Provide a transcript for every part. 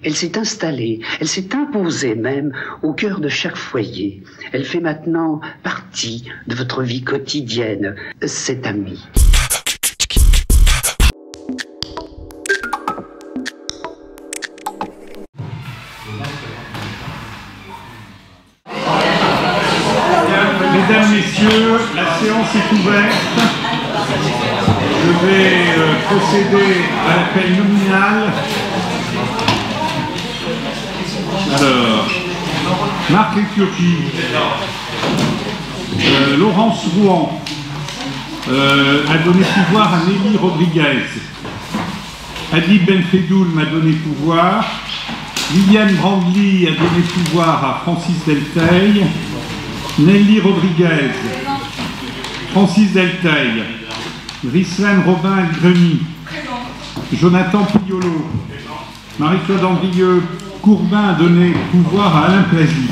Elle s'est installée, elle s'est imposée même au cœur de chaque foyer. Elle fait maintenant partie de votre vie quotidienne, cette amie. Mesdames, Messieurs, la séance est ouverte. Je vais procéder à l'appel nominal. Alors, Marc Éthiopie, Laurence Rouen a donné pouvoir à Nelly Rodriguez. Adib Benfedoul m'a donné pouvoir. Liliane Brandly a donné pouvoir à Francis Delteil. Nelly Rodriguez, Francis Delteil, Rislaine Robin-Greny, Jonathan Piolo, Marie-Claude Andrieux Courbin a donné pouvoir à Alain Plasy,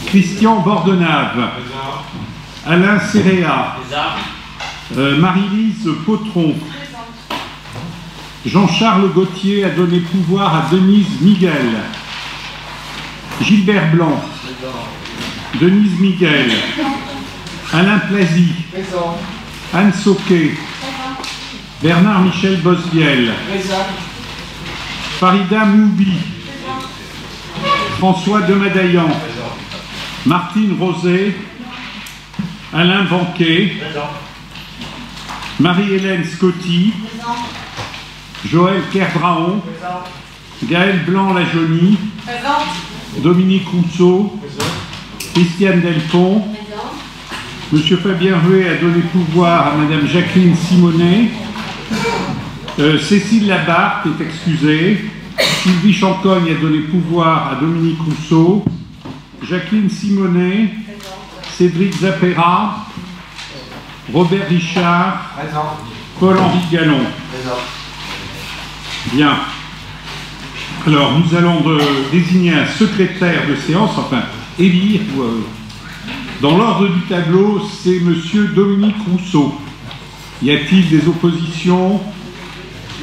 Christian Bordenave, Alain Céréa, Marie-Lise Potron, Jean-Charles Gauthier a donné pouvoir à Denise Miguel, Gilbert Blanc, Denise Miguel, Alain Plasy, Anne Sauquet, Bernard-Michel Bosviel, Farida Moubi, François Demadaillan, Martine Rosé, Alain Banquet, Marie-Hélène Scotti, Joël Kerbraon, Gaël Blanc-Lajonie, Dominique Rousseau, Christiane Delpont, M. Fabien Ruet a donné pouvoir à Mme Jacqueline Simonet, Cécile Labarthe est excusée, Sylvie Chancogne a donné pouvoir à Dominique Rousseau, Jacqueline Simonet, Cédric Zappera, Robert Richard, Paul-Henri Gallon. Bien. Alors, nous allons désigner un secrétaire de séance, enfin, élire. Dans l'ordre du tableau, c'est M. Dominique Rousseau. Y a-t-il des oppositions?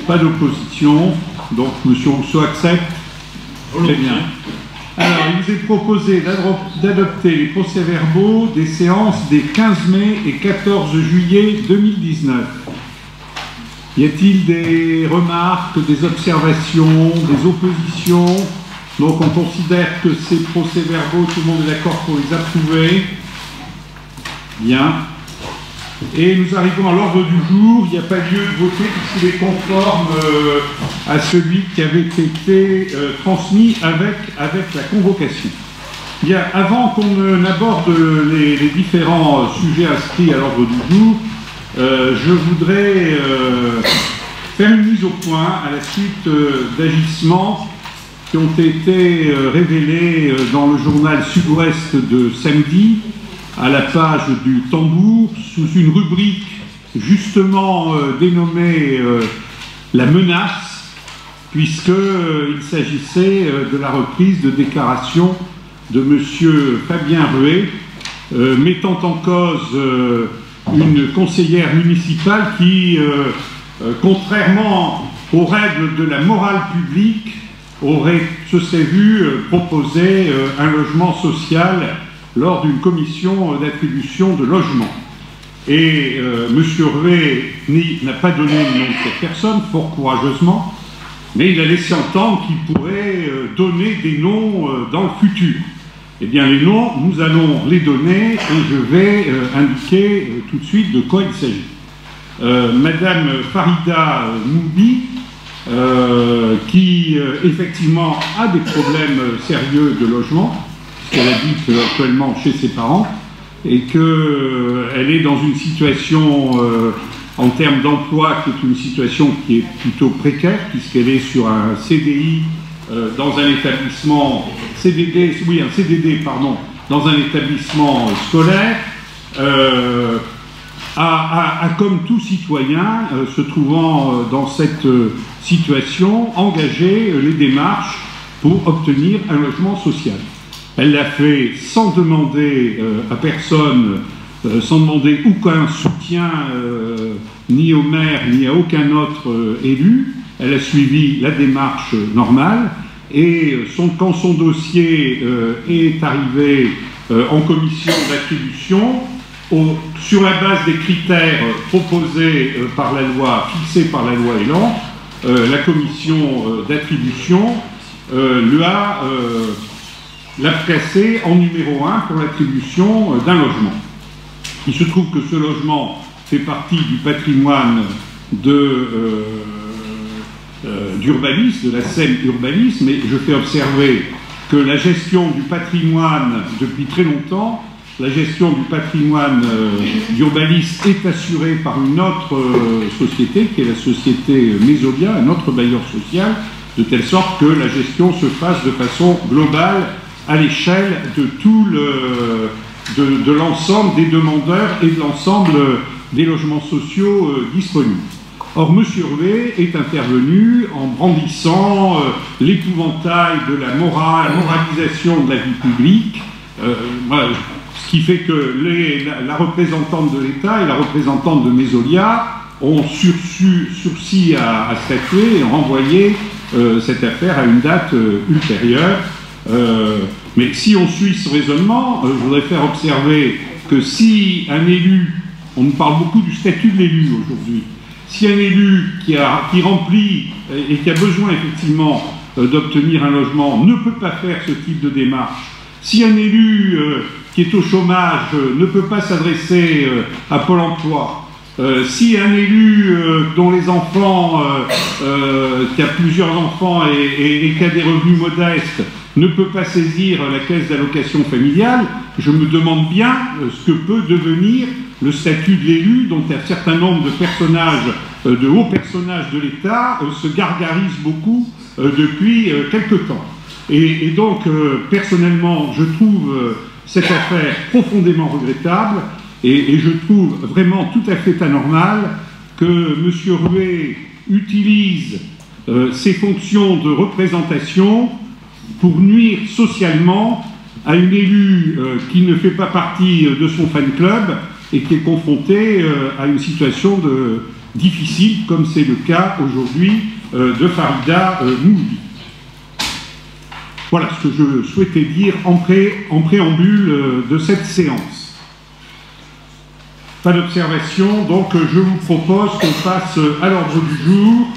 Pas d'opposition. Donc, M. Rousseau accepte. Très bien. Alors, il vous est proposé d'adopter les procès-verbaux des séances des 15 mai et 14 juillet 2019. Y a-t-il des remarques, des observations, des oppositions? Donc on considère que ces procès-verbaux, tout le monde est d'accord pour les approuver. Bien. Et nous arrivons à l'ordre du jour. Il n'y a pas lieu de voter puisqu'il est conforme à celui qui avait été transmis avec la convocation. Bien, avant qu'on n'aborde les différents sujets inscrits à l'ordre du jour, je voudrais faire une mise au point à la suite d'agissements qui ont été révélés dans le journal Sud-Ouest de samedi, à la page du Tambour, sous une rubrique justement dénommée la menace, puisqu'il s'agissait de la reprise de déclaration de M. Fabien Ruet, mettant en cause une conseillère municipale qui, contrairement aux règles de la morale publique, se serait vue proposer un logement social lors d'une commission d'attribution de logement. Et M. Ruet n'a pas donné le nom de cette personne, fort courageusement, mais il a laissé entendre qu'il pourrait donner des noms dans le futur. Eh bien, les noms, nous allons les donner et je vais indiquer tout de suite de quoi il s'agit. Madame Farida Moubi, qui effectivement a des problèmes sérieux de logement, puisqu'elle habite actuellement chez ses parents, et qu'elle est dans une situation en termes d'emploi qui est une situation qui est plutôt précaire, puisqu'elle est sur un CDI dans un établissement CDD, dans un établissement scolaire, comme tout citoyen se trouvant dans cette situation, engager les démarches pour obtenir un logement social. Elle l'a fait sans demander à personne, sans demander aucun soutien ni au maire ni à aucun autre élu. Elle a suivi la démarche normale et quand son dossier est arrivé en commission d'attribution, sur la base des critères proposés par la loi, fixés par la loi Elan, la commission d'attribution l'a placé en numéro 1 pour l'attribution d'un logement. Il se trouve que ce logement fait partie du patrimoine d'urbanisme, de la SEM urbanisme, mais je fais observer que la gestion du patrimoine, depuis très longtemps, la gestion du patrimoine d'urbanisme est assurée par une autre société, qui est la société Mesolia, un autre bailleur social, de telle sorte que la gestion se fasse de façon globale à l'échelle de l'ensemble des demandeurs et de l'ensemble des logements sociaux disponibles. Or, M. Rué est intervenu en brandissant l'épouvantail de la moralisation de la vie publique, ce qui fait que la représentante de l'État et la représentante de Mesolia ont sursis à statuer et ont renvoyé cette affaire à une date ultérieure. Mais si on suit ce raisonnement, je voudrais faire observer que si un élu, on nous parle beaucoup du statut de l'élu aujourd'hui, si un élu qui remplit et qui a besoin effectivement d'obtenir un logement ne peut pas faire ce type de démarche, si un élu qui est au chômage ne peut pas s'adresser à Pôle emploi, si un élu dont les enfants, qui a plusieurs enfants et qui a des revenus modestes, ne peut pas saisir la caisse d'allocation familiale, je me demande bien ce que peut devenir le statut de l'élu, dont un certain nombre de personnages, de hauts personnages de l'État, se gargarisent beaucoup depuis quelque temps. Et donc, personnellement, je trouve cette affaire profondément regrettable, et je trouve vraiment tout à fait anormal que M. Rué utilise ses fonctions de représentation pour nuire socialement à une élue qui ne fait pas partie de son fan club et qui est confrontée à une situation difficile, comme c'est le cas aujourd'hui de Farida Mouli. Voilà ce que je souhaitais dire en préambule de cette séance. Pas d'observation, donc je vous propose qu'on passe à l'ordre du jour.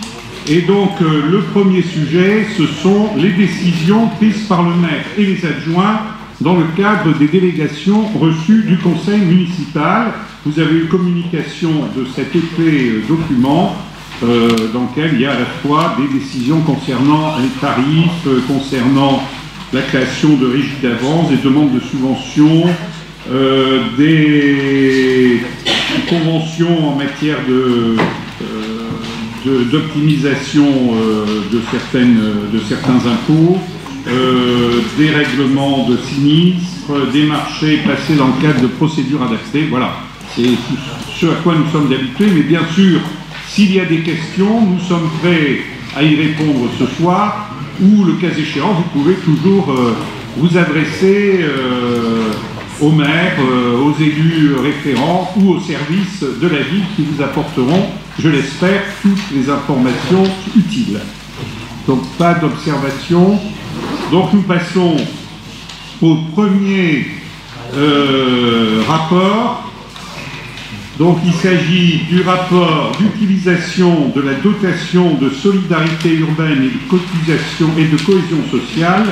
Et donc, le premier sujet, ce sont les décisions prises par le maire et les adjoints dans le cadre des délégations reçues du conseil municipal. Vous avez eu communication de cet épais document dans lequel il y a à la fois des décisions concernant les tarifs, concernant la création de régies d'avance, des demandes de subventions, des conventions en matière d'optimisation de certains impôts, des règlements de sinistres, des marchés passés dans le cadre de procédures adaptées. Voilà, c'est ce à quoi nous sommes habitués, mais bien sûr, s'il y a des questions, nous sommes prêts à y répondre ce soir, ou le cas échéant, vous pouvez toujours vous adresser aux maires, aux élus référents ou aux services de la ville qui vous apporteront, je l'espère, toutes les informations utiles. Donc pas d'observation. Donc nous passons au premier rapport. Donc il s'agit du rapport d'utilisation de la dotation de solidarité urbaine et de cotisation et de cohésion sociale.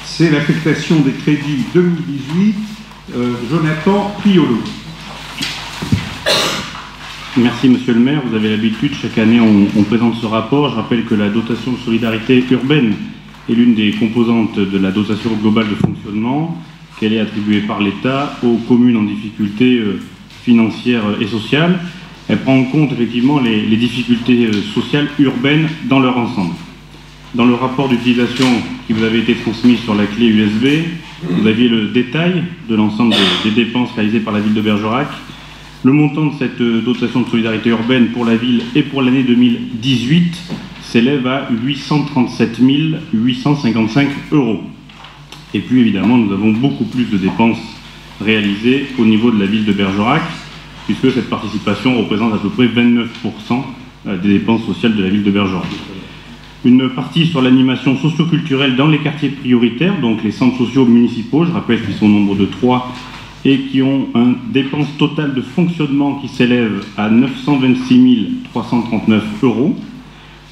C'est l'affectation des crédits 2018. Jonathan Priolo. Merci Monsieur le maire, vous avez l'habitude, chaque année on présente ce rapport. Je rappelle que la dotation de solidarité urbaine est l'une des composantes de la dotation globale de fonctionnement, qu'elle est attribuée par l'État aux communes en difficulté financière et sociale. Elle prend en compte effectivement les difficultés sociales urbaines dans leur ensemble. Dans le rapport d'utilisation qui vous avait été transmis sur la clé USB, vous aviez le détail de l'ensemble des dépenses réalisées par la ville de Bergerac. Le montant de cette dotation de solidarité urbaine pour la ville et pour l'année 2018 s'élève à 837 855 €. Et puis évidemment, nous avons beaucoup plus de dépenses réalisées au niveau de la ville de Bergerac, puisque cette participation représente à peu près 29% des dépenses sociales de la ville de Bergerac. une partie sur l'animation socio-culturelle dans les quartiers prioritaires, donc les centres sociaux municipaux, je rappelle qu'ils sont au nombre de 3 et qui ont une dépense totale de fonctionnement qui s'élève à 926 339 €.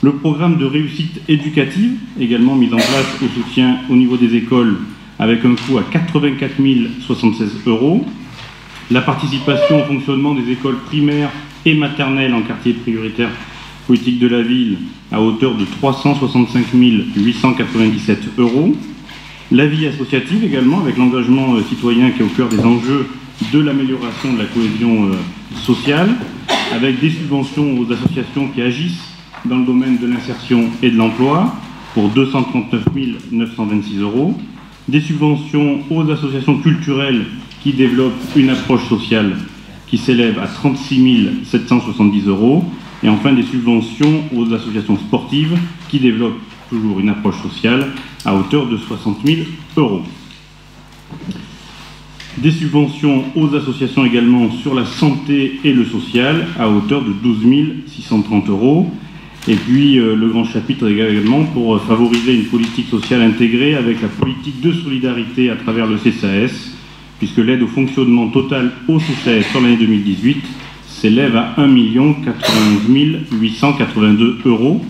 Le programme de réussite éducative, également mis en place au soutien au niveau des écoles, avec un coût à 84 076 €. La participation au fonctionnement des écoles primaires et maternelles en quartier prioritaire politique de la ville à hauteur de 365 897 €. La vie associative également, avec l'engagement citoyen qui est au cœur des enjeux de l'amélioration de la cohésion sociale, avec des subventions aux associations qui agissent dans le domaine de l'insertion et de l'emploi pour 239 926 €, des subventions aux associations culturelles qui développent une approche sociale qui s'élève à 36 770 €, et enfin des subventions aux associations sportives qui développent toujours une approche sociale à hauteur de 60 000 €. Des subventions aux associations également sur la santé et le social à hauteur de 12 630 €. Et puis le grand chapitre également pour favoriser une politique sociale intégrée avec la politique de solidarité à travers le CCAS, puisque l'aide au fonctionnement total au CCAS sur l'année 2018 s'élève à 1 091 882 €.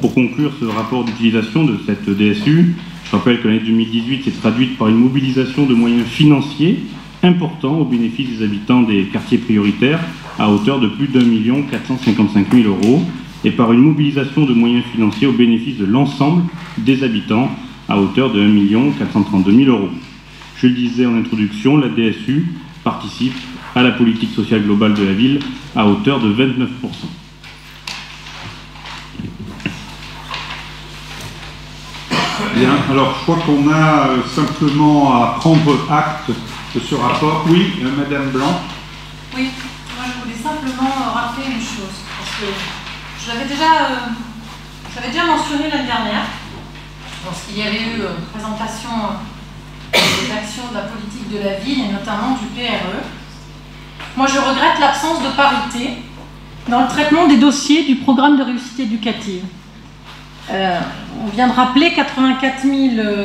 Pour conclure ce rapport d'utilisation de cette DSU, je rappelle que l'année 2018 s'est traduite par une mobilisation de moyens financiers importants au bénéfice des habitants des quartiers prioritaires à hauteur de plus d'1 455 000 € et par une mobilisation de moyens financiers au bénéfice de l'ensemble des habitants à hauteur de 1 432 000 €. Je le disais en introduction, la DSU participe à la politique sociale globale de la ville à hauteur de 29%. Bien, alors je crois qu'on a simplement à prendre acte de ce rapport. Oui, Madame Blanc. Oui, moi je voulais simplement rappeler une chose, parce que je l'avais déjà mentionné l'année dernière, lorsqu'il y avait eu présentation des actions de la politique de la ville et notamment du PRE. Moi je regrette l'absence de parité dans le traitement des dossiers du programme de réussite éducative. On vient de rappeler 84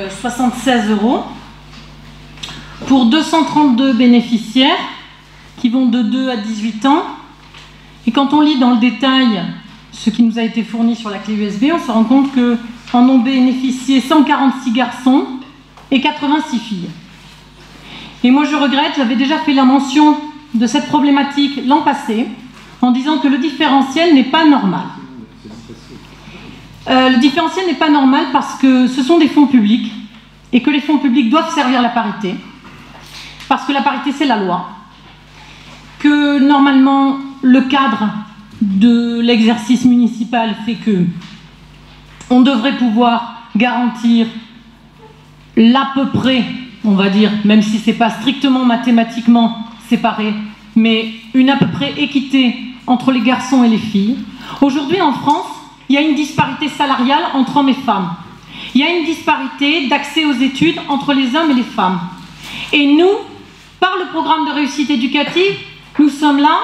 076 € pour 232 bénéficiaires qui vont de 2 à 18 ans. Et quand on lit dans le détail ce qui nous a été fourni sur la clé USB, on se rend compte qu'en ont bénéficié 146 garçons et 86 filles. Et moi je regrette, j'avais déjà fait la mention de cette problématique l'an passé en disant que le différentiel n'est pas normal. Le différentiel n'est pas normal parce que ce sont des fonds publics et que les fonds publics doivent servir la parité, parce que la parité c'est la loi, que normalement le cadre de l'exercice municipal fait que on devrait pouvoir garantir l'à peu près, on va dire, même si c'est pas strictement mathématiquement séparé, mais une à peu près équité entre les garçons et les filles. Aujourd'hui en France, il y a une disparité salariale entre hommes et femmes. Il y a une disparité d'accès aux études entre les hommes et les femmes. Et nous, par le programme de réussite éducative, nous sommes là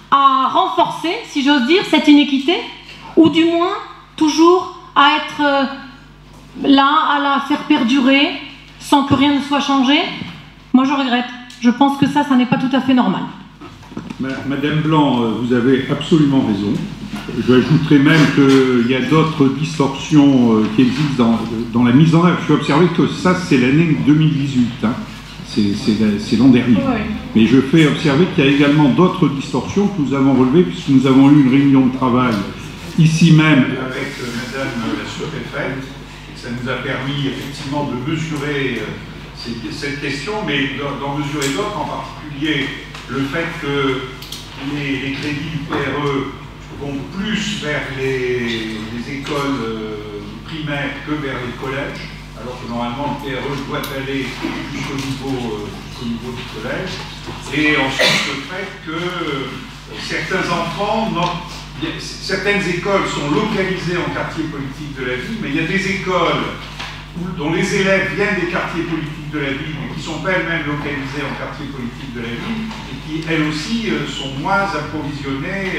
à renforcer, si j'ose dire, cette inéquité, ou du moins toujours à être là, à la faire perdurer, sans que rien ne soit changé. Moi je regrette. Je pense que ça n'est pas tout à fait normal. Madame Blanc, vous avez absolument raison. J'ajouterais même qu'il y a d'autres distorsions qui existent dans la mise en œuvre. Je suis observé que ça, c'est l'année 2018. Hein. C'est l'an dernier. Oui. Mais je fais observer qu'il y a également d'autres distorsions que nous avons relevées, puisque nous avons eu une réunion de travail ici même avec Madame la sous-préfète. Ça nous a permis effectivement de mesurer cette question, mais d'en mesurer d'autres, en particulier le fait que les crédits du PRE vont plus vers les écoles primaires que vers les collèges, alors que normalement le PRE doit aller jusqu'au niveau du collège. Et ensuite le fait que certains enfants, certaines écoles sont localisées en quartier politique de la ville, mais il y a des écoles dont les élèves viennent des quartiers politiques de la ville, mais qui ne sont pas elles-mêmes localisées en quartier politique de la ville, et qui elles aussi sont moins approvisionnées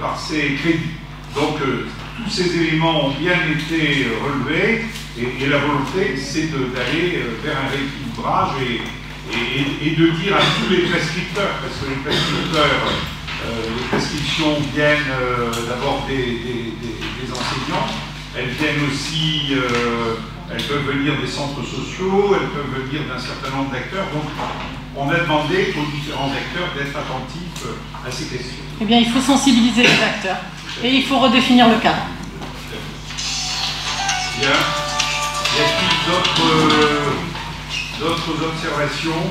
par ces crédits. Donc tous ces éléments ont bien été relevés et la volonté c'est d'aller vers un rééquilibrage et de dire à tous les prescripteurs, parce que les prescripteurs, les prescriptions viennent d'abord des enseignants, elles viennent aussi, elles peuvent venir des centres sociaux, elles peuvent venir d'un certain nombre d'acteurs. Donc on a demandé aux différents acteurs d'être attentifs à ces questions. Eh bien, il faut sensibiliser les acteurs et il faut redéfinir le cadre. Bien. Y a-t-il d'autres observations?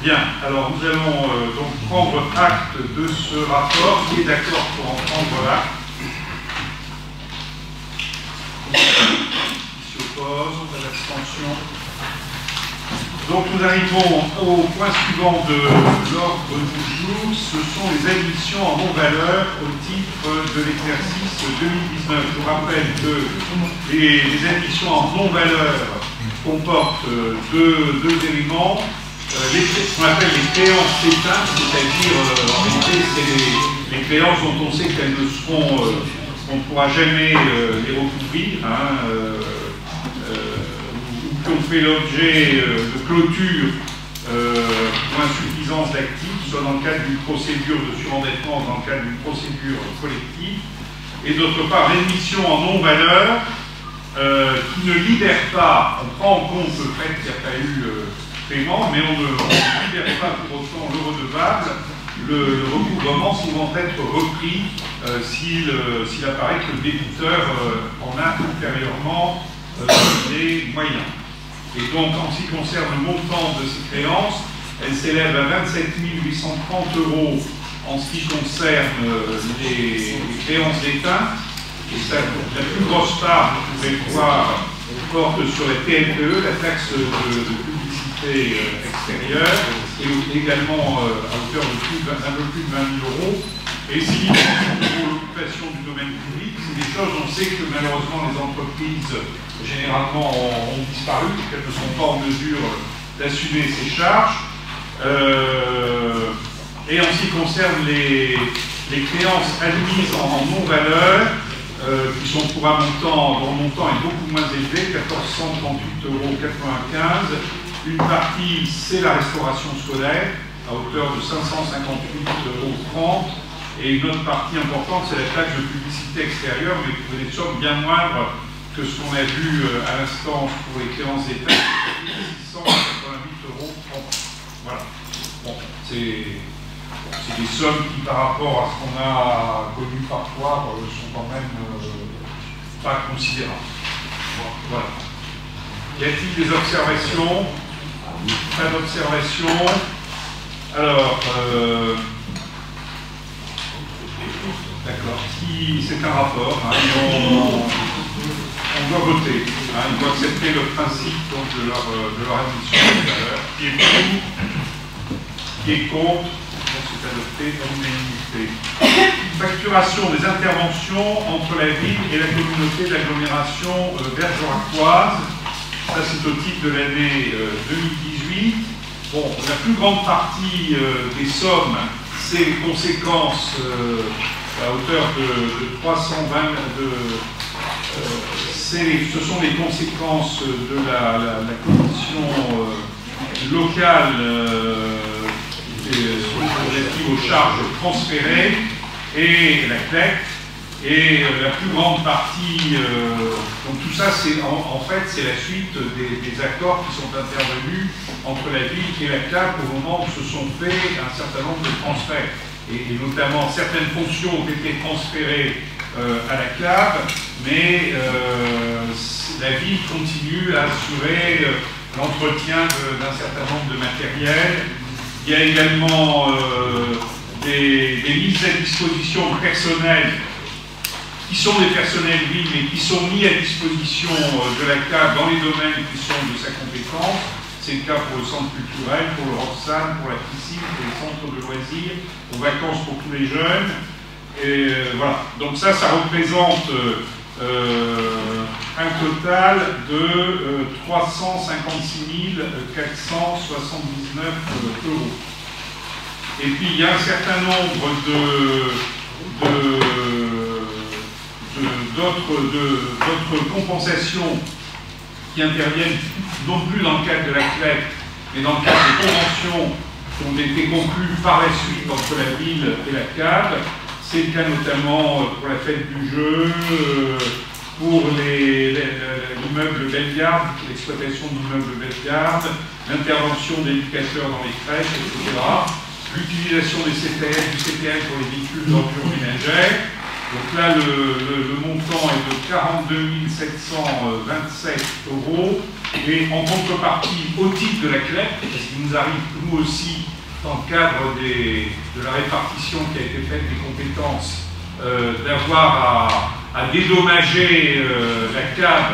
Bien. Alors, nous allons donc prendre acte de ce rapport. Qui est d'accord pour en prendre acte? Qui s'oppose? Pas d'abstention. Donc nous arrivons au point suivant de l'ordre du jour, ce sont les admissions en non-valeur au titre de l'exercice 2019. Je vous rappelle que les admissions en non-valeur comportent deux éléments, ce qu'on appelle les créances éteintes, c'est-à-dire en réalité c'est les créances dont on sait qu'elles ne seront, on ne pourra jamais les recouvrir, qui ont fait l'objet de clôture pour insuffisance d'actifs, soit dans le cadre d'une procédure de surendettement, dans le cadre d'une procédure collective, et d'autre part l'admission en non-valeur qui ne libère pas, on prend en compte le fait qu'il n'y a pas eu paiement, mais on ne libère pas pour autant le redevable, le recouvrement pouvant être repris s'il apparaît que le débiteur en a ultérieurement des moyens. Et donc, en ce qui concerne le montant de ces créances, elles s'élèvent à 27 830 € en ce qui concerne les créances éteintes. Et ça, la plus grosse part, vous pouvez le voir, porte sur la TNPE, la taxe de publicité extérieure, et également à hauteur d'un peu plus de 20 000 €. Et si pour l'occupation du domaine public, c'est des choses, on sait que malheureusement les entreprises généralement ont disparu, qu'elles ne sont pas en mesure d'assumer ces charges. Et en ce qui concerne les créances admises en non-valeur, qui sont pour un montant, dont le montant est beaucoup moins élevé, 1 438,95 €. Une partie, c'est la restauration scolaire, à hauteur de 558,30 €. Et une autre partie importante, c'est la taxe de publicité extérieure, mais pour des sommes bien moindres que ce qu'on a vu à l'instant pour les créances d'État, 688,30 €. Voilà. Bon, c'est des sommes qui, par rapport à ce qu'on a connu parfois, sont quand même pas considérables. Voilà. Y a-t-il des observations? Pas d'observations. Alors, d'accord. Si c'est un rapport, on doit voter. Il doit accepter le principe donc, de leur admission de valeur. Qui est pour? Qui est contre? C'est adopté à l'unanimité. Facturation des interventions entre la ville et la communauté d'agglomération bergeracoise. Ça, c'est au titre de l'année 2018. Bon, la plus grande partie des sommes, c'est les conséquences à hauteur de 320. Ce sont les conséquences de la commission locale relative aux charges transférées et la CLEC. Et la plus grande partie, donc tout ça, c'est en fait, c'est la suite des accords qui sont intervenus entre la ville et la CLAC au moment où se sont faits un certain nombre de transferts. Et notamment, certaines fonctions ont été transférées à la CLAC, mais la ville continue à assurer l'entretien d'un certain nombre de matériel. Il y a également des mises à disposition personnelles qui sont des personnels vides, mais qui sont mis à disposition de la CLAC dans les domaines qui sont de sa compétence. C'est le cas pour le centre culturel, pour le Roxane, pour la piscine, pour les centres de loisirs, pour vacances pour tous les jeunes. Et voilà. Donc ça représente un total de 356 479 €. Et puis il y a un certain nombre d'autres compensations qui interviennent non plus dans le cadre de la CLEP, mais dans le cadre des conventions qui ont été conclues par la suite entre la ville et la CAB. C'est le cas notamment pour la fête du jeu, pour l'immeuble Bellegarde, l'exploitation de l'immeuble Bellegarde, l'intervention d'éducateurs dans les crèches, etc. L'utilisation des CTL, du CTL pour les véhicules d'ordures ménagères. Donc là, le montant est de 42 727 €. Et en contrepartie, au titre de la CLEP, parce qu'il nous arrive, nous aussi, dans le cadre de la répartition qui a été faite des compétences, d'avoir à dédommager la CAB,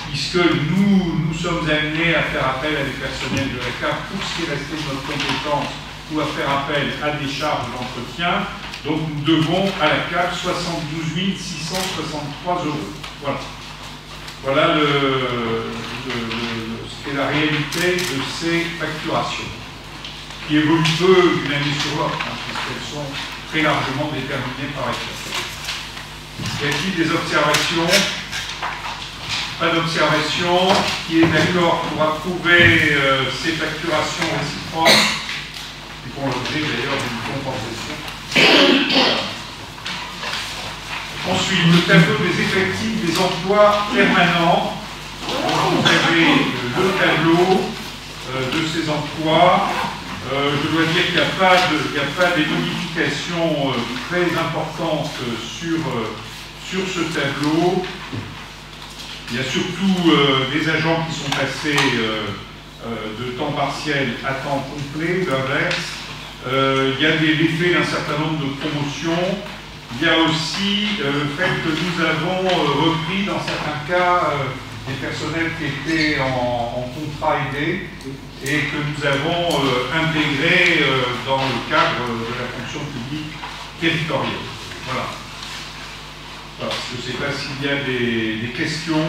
puisque nous sommes amenés à faire appel à des personnels de la CAB pour ce qui est resté de notre compétence, ou à faire appel à des charges d'entretien. Donc nous devons à la CAB 72 663 €. Voilà. Voilà ce qu'est la réalité de ces facturations, qui évoluent peu d'une année sur l'autre, puisqu'elles sont très largement déterminées par la CAB. Y a-t-il des observations? Pas d'observation. Qui est d'accord pour approuver ces facturations réciproques, qui font l'objet d'ailleurs d'une compensation? Ensuite, le tableau des effectifs des emplois permanents. Vous avez le tableau de ces emplois. Je dois dire qu'il n'y a pas des modifications très importantes sur ce tableau. Il y a surtout des agents qui sont passés de temps partiel à temps complet, l'inverse. Il y a l'effet d'un certain nombre de promotions. Il y a aussi le fait que nous avons repris dans certains cas des personnels qui étaient en contrat aidé et que nous avons intégrés dans le cadre de la fonction publique territoriale. Voilà. Alors, je ne sais pas s'il y a des questions.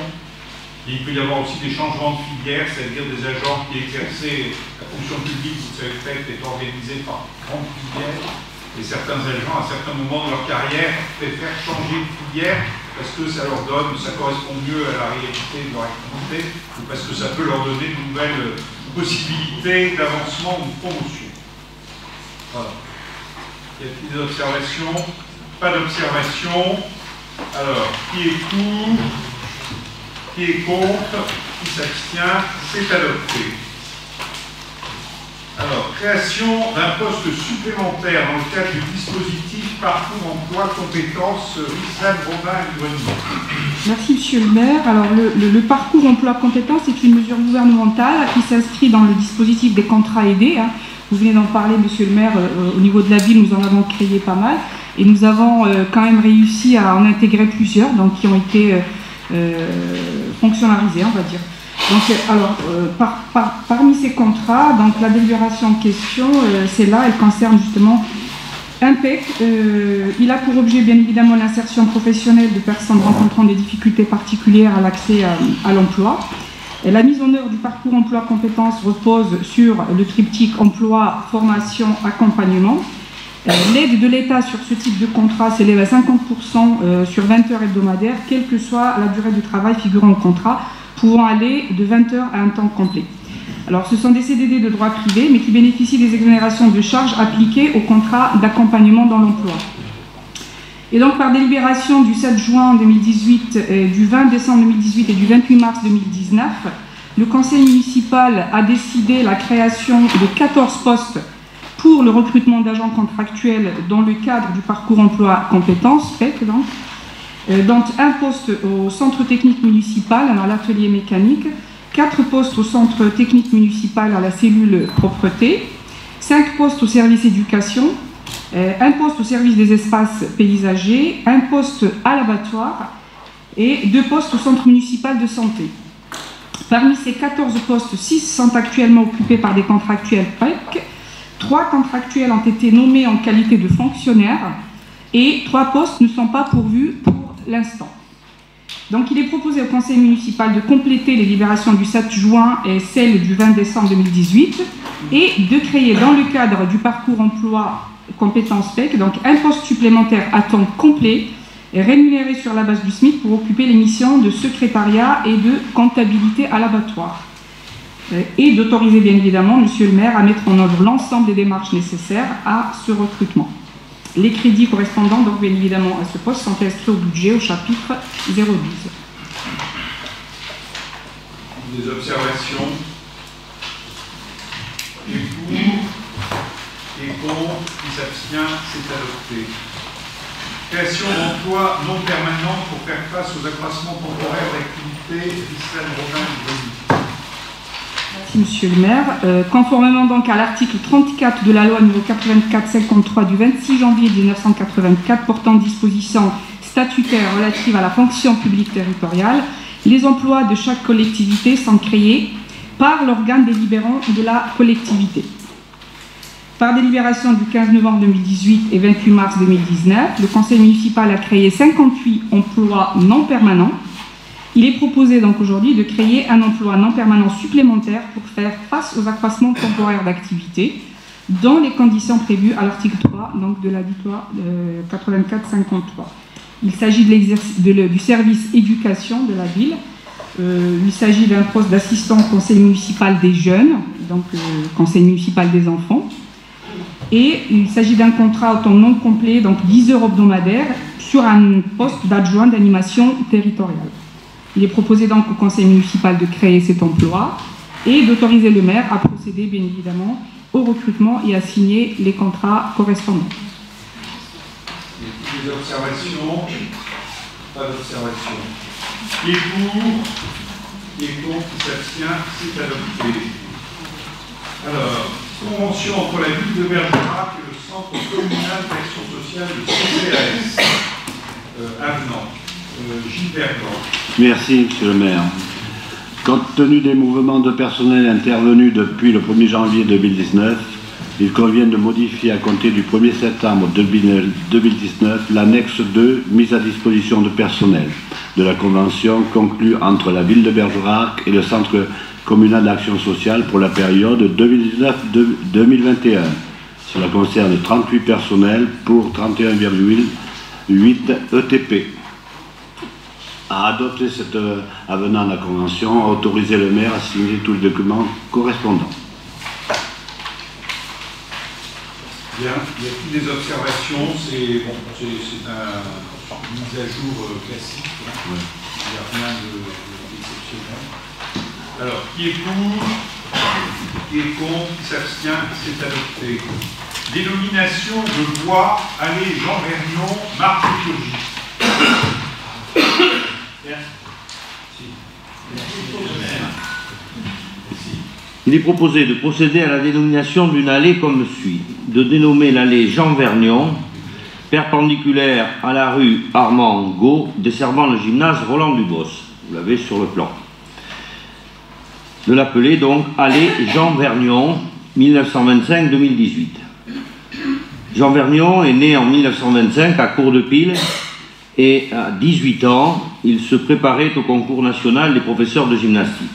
Il peut y avoir aussi des changements de filière, c'est-à-dire des agents qui exerçaient la fonction publique, vous savez, est organisée par grandes filières, et certains agents, à certains moments de leur carrière, préfèrent changer de filière parce que ça leur donne, ça correspond mieux à la réalité de leur activité, ou parce que ça peut leur donner de nouvelles possibilités d'avancement ou de promotion. Voilà. Y a-t-il des observations? Pas d'observation. Alors, qui est pour? Qui est contre? Qui s'abstient? C'est adopté. Alors, création d'un poste supplémentaire dans le cadre du dispositif Parcours Emploi Compétences Rislane Robin et Grenier. Merci Monsieur le maire. Alors, le Parcours Emploi Compétences est une mesure gouvernementale qui s'inscrit dans le dispositif des contrats aidés. Vous venez d'en parler, Monsieur le maire. Au niveau de la ville, nous en avons créé pas mal. Et nous avons quand même réussi à en intégrer plusieurs, donc qui ont été fonctionnalisés, on va dire. Donc, alors, parmi ces contrats, donc la délibération en question, c'est là, elle concerne justement un PEC. Il a pour objet, bien évidemment, l'insertion professionnelle de personnes rencontrant des difficultés particulières à l'accès à l'emploi. Et la mise en œuvre du parcours emploi compétences repose sur le triptyque emploi, formation, accompagnement. L'aide de l'État sur ce type de contrat s'élève à 50% sur 20 heures hebdomadaires, quelle que soit la durée du travail figurant au contrat, pouvant aller de 20 heures à un temps complet. Alors, ce sont des CDD de droit privé, mais qui bénéficient des exonérations de charges appliquées au contrat d'accompagnement dans l'emploi. Et donc, par délibération du 7 juin 2018, du 20 décembre 2018 et du 28 mars 2019, le conseil municipal a décidé la création de 14 postes pour le recrutement d'agents contractuels dans le cadre du parcours emploi compétences, PEC donc. Donc un poste au centre technique municipal, à l'atelier mécanique, 4 postes au centre technique municipal à la cellule propreté, 5 postes au service éducation, un poste au service des espaces paysagers, un poste à l'abattoir et 2 postes au centre municipal de santé. Parmi ces 14 postes, 6 sont actuellement occupés par des contractuels PEC, 3 contractuels ont été nommés en qualité de fonctionnaires et 3 postes ne sont pas pourvus pour l'instant. Donc il est proposé au conseil municipal de compléter les libérations du 7 juin et celles du 20 décembre 2018 et de créer dans le cadre du parcours emploi compétences PEC donc un poste supplémentaire à temps complet est rémunéré sur la base du SMIC pour occuper les missions de secrétariat et de comptabilité à l'abattoir. Et d'autoriser bien évidemment Monsieur le maire à mettre en œuvre l'ensemble des démarches nécessaires à ce recrutement. Les crédits correspondant donc bien évidemment à ce poste sont inscrits au budget au chapitre 012. Des observations? Qui est pour? Qui est contre? Qui s'abstient? C'est adopté. Création d'emplois non permanents pour faire face aux accroissements temporaires d'activité. Christelle Robin. Merci Monsieur le maire. Conformément donc à l'article 34 de la loi numéro 84-53 du 26 janvier 1984 portant dispositions statutaires relatives à la fonction publique territoriale, les emplois de chaque collectivité sont créés par l'organe délibérant de la collectivité. Par délibération du 15 novembre 2018 et 28 mars 2019, le conseil municipal a créé 58 emplois non permanents. Il est proposé donc aujourd'hui de créer un emploi non permanent supplémentaire pour faire face aux accroissements temporaires d'activité dans les conditions prévues à l'article 3 donc de la loi 84-53. Il s'agit du service éducation de la ville. Il s'agit d'un poste d'assistant au conseil municipal des jeunes, donc conseil municipal des enfants. Et il s'agit d'un contrat à temps non complet, donc 10 heures hebdomadaires, sur un poste d'adjoint d'animation territoriale. Il est proposé donc au conseil municipal de créer cet emploi et d'autoriser le maire à procéder bien évidemment au recrutement et à signer les contrats correspondants. Des observations? Pas d'observation. Qui est pour? Qui est contre? Qui s'abstient? C'est adopté. Alors, convention entre la ville de Bergerac et le Centre communal d'action sociale de CCAS. Avenant. Gilles Bergant. Merci, Monsieur le maire. Compte tenu des mouvements de personnel intervenus depuis le 1er janvier 2019, il convient de modifier à compter du 1er septembre 2019 l'annexe 2 mise à disposition de personnel de la convention conclue entre la ville de Bergerac et le Centre communal d'action sociale pour la période 2019-2021. Cela concerne 38 personnels pour 31,8 ETP. À adopter cet avenant à la convention, à autoriser le maire à signer tous les documents correspondants. Bien, il y a toutes des observations, c'est bon, une mise à jour classique, hein. Ouais. Il n'y a rien d'exceptionnel. Alors, qui est pour, qui est contre, qui s'abstient, c'est adopté. Dénomination de voie, allée Jean Vernon, Marc Logis. Il est proposé de procéder à la dénomination d'une allée comme suit. De dénommer l'allée Jean Vernon, perpendiculaire à la rue Armand Gau, desservant le gymnase Roland Dubos. Vous l'avez sur le plan. De l'appeler donc allée Jean Vernon, 1925-2018. Jean Vernon est né en 1925 à Cours-de-Pile et à 18 ans, il se préparait au concours national des professeurs de gymnastique.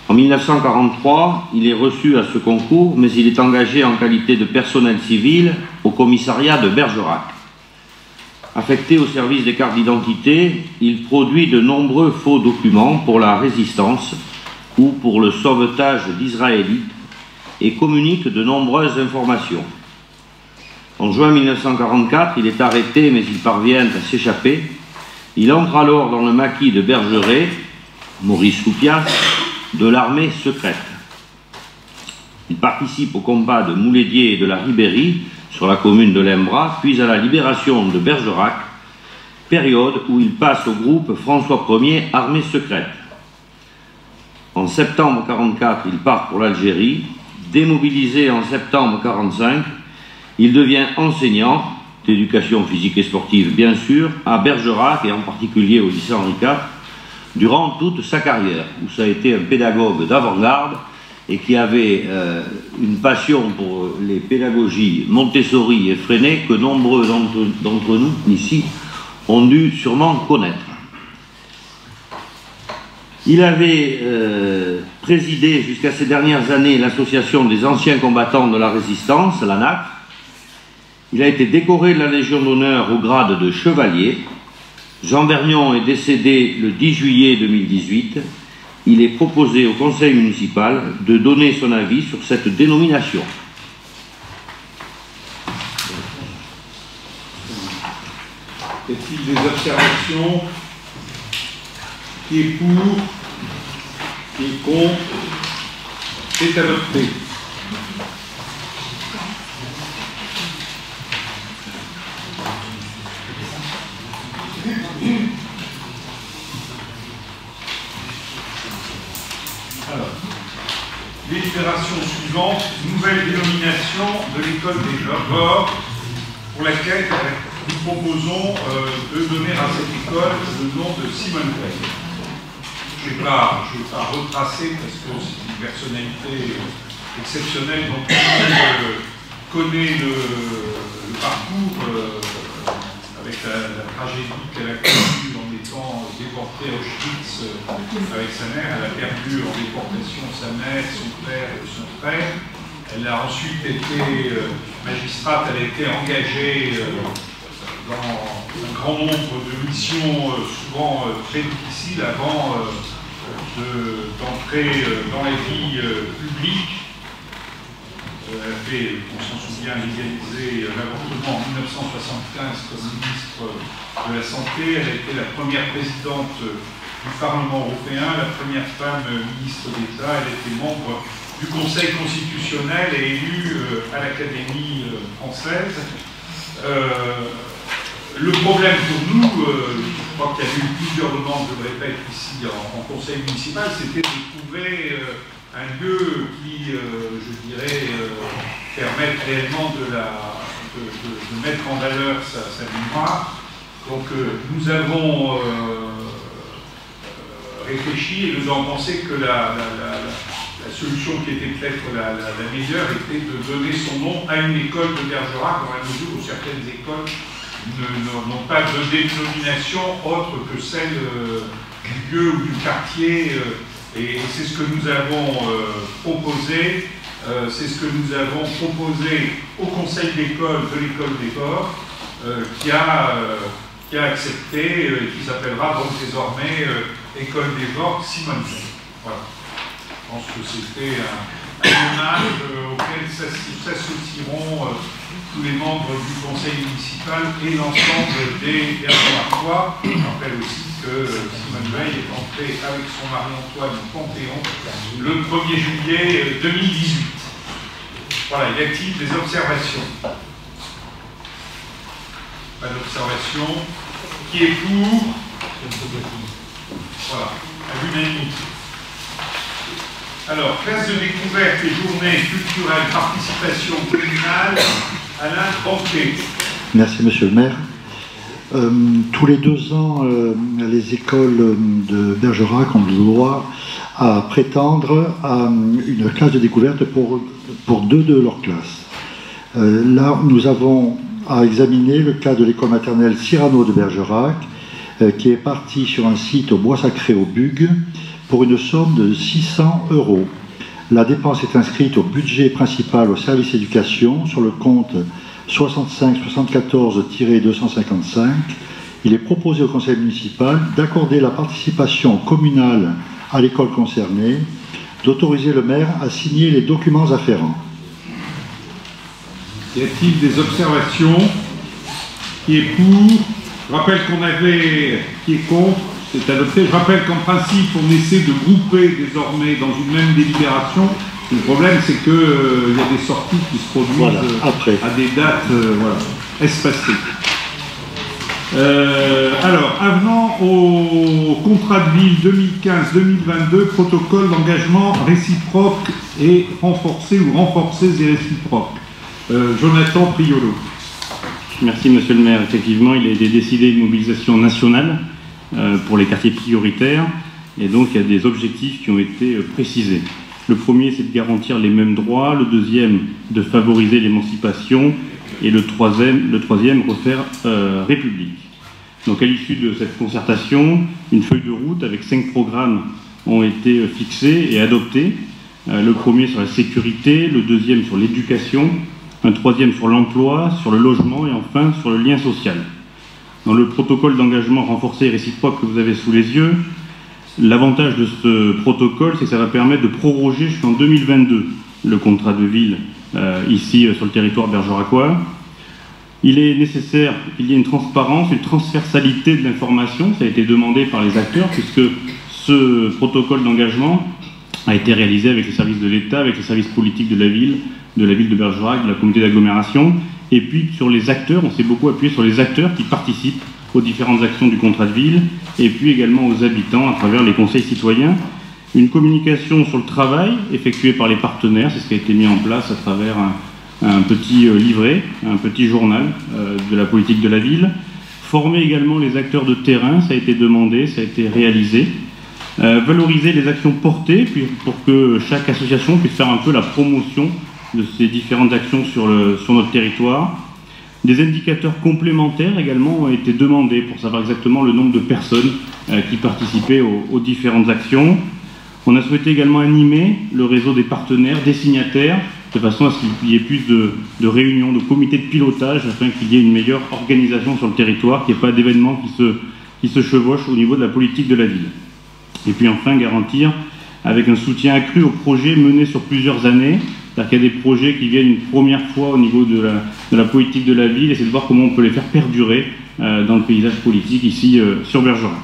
En 1943, il est reçu à ce concours, mais il est engagé en qualité de personnel civil au commissariat de Bergerac. Affecté au service des cartes d'identité, il produit de nombreux faux documents pour la résistance ou pour le sauvetage d'Israélites et communique de nombreuses informations. En juin 1944, il est arrêté, mais il parvient à s'échapper. Il entre alors dans le maquis de Bergeret, Maurice Soupias, de l'armée secrète. Il participe au combat de Moulédier et de la Ribéry sur la commune de Lembras, puis à la libération de Bergerac, période où il passe au groupe François Ier, armée secrète. En septembre 1944, il part pour l'Algérie. Démobilisé en septembre 1945, il devient enseignant d'éducation physique et sportive, bien sûr, à Bergerac et en particulier au lycée Henri IV, durant toute sa carrière, où ça a été un pédagogue d'avant-garde et qui avait une passion pour les pédagogies Montessori et Freinet que nombreux d'entre nous, ici, ont dû sûrement connaître. Il avait présidé jusqu'à ces dernières années l'association des anciens combattants de la résistance, l'ANAC, Il a été décoré de la Légion d'honneur au grade de chevalier. Jean Vergnon est décédé le 10 juillet 2018. Il est proposé au conseil municipal de donner son avis sur cette dénomination. Y a-t-il des observations? Qui est pour? Qui est contre? C'est adopté. Alors, délibération suivante, nouvelle dénomination de l'école des Bords, pour laquelle nous proposons de donner à cette école le nom de Simone Veil. Je ne vais pas retracer parce que c'est une personnalité exceptionnelle dont tout le monde connaît le parcours avec la tragédie qu'elle a connue en étant déportée à Auschwitz avec sa mère. Elle a perdu en déportation sa mère, son père et son frère. Elle a ensuite été magistrate, elle a été engagée dans un grand nombre de missions souvent très difficiles avant d'entrer dans la vie publique. Elle a fait, on s'en souvient, légaliser l'avortement en 1975 comme ministre de la Santé. Elle a été la première présidente du Parlement européen, la première femme ministre d'État. Elle était membre du Conseil constitutionnel et élue à l'Académie française. Le problème pour nous, je crois qu'il y a eu plusieurs demandes, je le répète ici en conseil municipal, c'était de trouver un lieu qui, je dirais, permette réellement de mettre en valeur sa mémoire. Donc nous avons réfléchi et nous avons pensé que la solution qui était peut-être la meilleure était de donner son nom à une école de Bergerac, dans la mesure où certaines écoles n'ont pas de dénomination autre que celle du lieu ou du quartier. Et c'est ce que nous avons proposé. C'est ce que nous avons proposé au conseil d'école de l'école des Bords, qui a accepté et qui s'appellera donc désormais École des Bords Simone Veil. Voilà. Je pense que c'était un hommage auquel s'associeront tous les membres du conseil municipal et l'ensemble des Bergeracois. Je rappelle aussi que Simone Veil est entrée avec son mari Antoine au Panthéon le 1er juillet 2018. Voilà, y a-t-il des observations? Pas d'observation. Qui est pour? Voilà, à l'unanimité. Alors, classe de découverte et journée culturelle, participation communale, Alain Banquet. Merci, monsieur le maire. Tous les 2 ans, les écoles de Bergerac ont le droit à prétendre à une classe de découverte pour 2 de leurs classes. Là, nous avons à examiner le cas de l'école maternelle Cyrano de Bergerac, qui est parti sur un site au Bois-Sacré au Bugue pour une somme de 600 €. La dépense est inscrite au budget principal au service éducation sur le compte 65 74-255. Il est proposé au conseil municipal d'accorder la participation communale à l'école concernée, d'autoriser le maire à signer les documents afférents. Y a-t-il des observations? Qui est pour? Je rappelle qu'on avait... Qui est contre? C'est adopté. Je rappelle qu'en principe, on essaie de grouper désormais dans une même délibération. Le problème, c'est qu'il y a des sorties qui se produisent à des dates espacées. Alors, avenant au contrat de ville 2015-2022, protocole d'engagement réciproque et renforcés et réciproques. Jonathan Priolo. Merci, monsieur le maire. Effectivement, il a été décidé une mobilisation nationale pour les quartiers prioritaires, et donc il y a des objectifs qui ont été précisés. Le premier, c'est de garantir les mêmes droits, le deuxième, de favoriser l'émancipation, et le troisième, refaire République. Donc à l'issue de cette concertation, une feuille de route avec 5 programmes ont été fixés et adoptés. Le premier sur la sécurité, le deuxième sur l'éducation, un troisième sur l'emploi, sur le logement et enfin sur le lien social. Dans le protocole d'engagement renforcé et réciproque que vous avez sous les yeux, l'avantage de ce protocole, c'est que ça va permettre de proroger jusqu'en 2022 le contrat de ville ici sur le territoire bergeracois. Il est nécessaire qu'il y ait une transparence, une transversalité de l'information, ça a été demandé par les acteurs, puisque ce protocole d'engagement a été réalisé avec les services de l'État, avec les services politiques de la ville de Bergerac, de la communauté d'agglomération, et puis sur les acteurs, on s'est beaucoup appuyé sur les acteurs qui participent aux différentes actions du contrat de ville, et puis également aux habitants à travers les conseils citoyens. Une communication sur le travail effectuée par les partenaires, c'est ce qui a été mis en place à travers un petit livret, un petit journal de la politique de la ville. Former également les acteurs de terrain, ça a été demandé, ça a été réalisé. Valoriser les actions portées pour que chaque association puisse faire un peu la promotion de ces différentes actions sur notre territoire. Des indicateurs complémentaires également ont été demandés pour savoir exactement le nombre de personnes qui participaient aux différentes actions. On a souhaité également animer le réseau des partenaires, des signataires, de façon à ce qu'il y ait plus de réunions, de comités de pilotage, afin qu'il y ait une meilleure organisation sur le territoire, qu'il n'y ait pas d'événements qui se chevauchent au niveau de la politique de la ville. Et puis enfin, garantir, avec un soutien accru aux projets menés sur plusieurs années, c'est-à-dire qu'il y a des projets qui viennent une première fois au niveau de la politique de la ville, et c'est de voir comment on peut les faire perdurer dans le paysage politique ici sur Bergerac.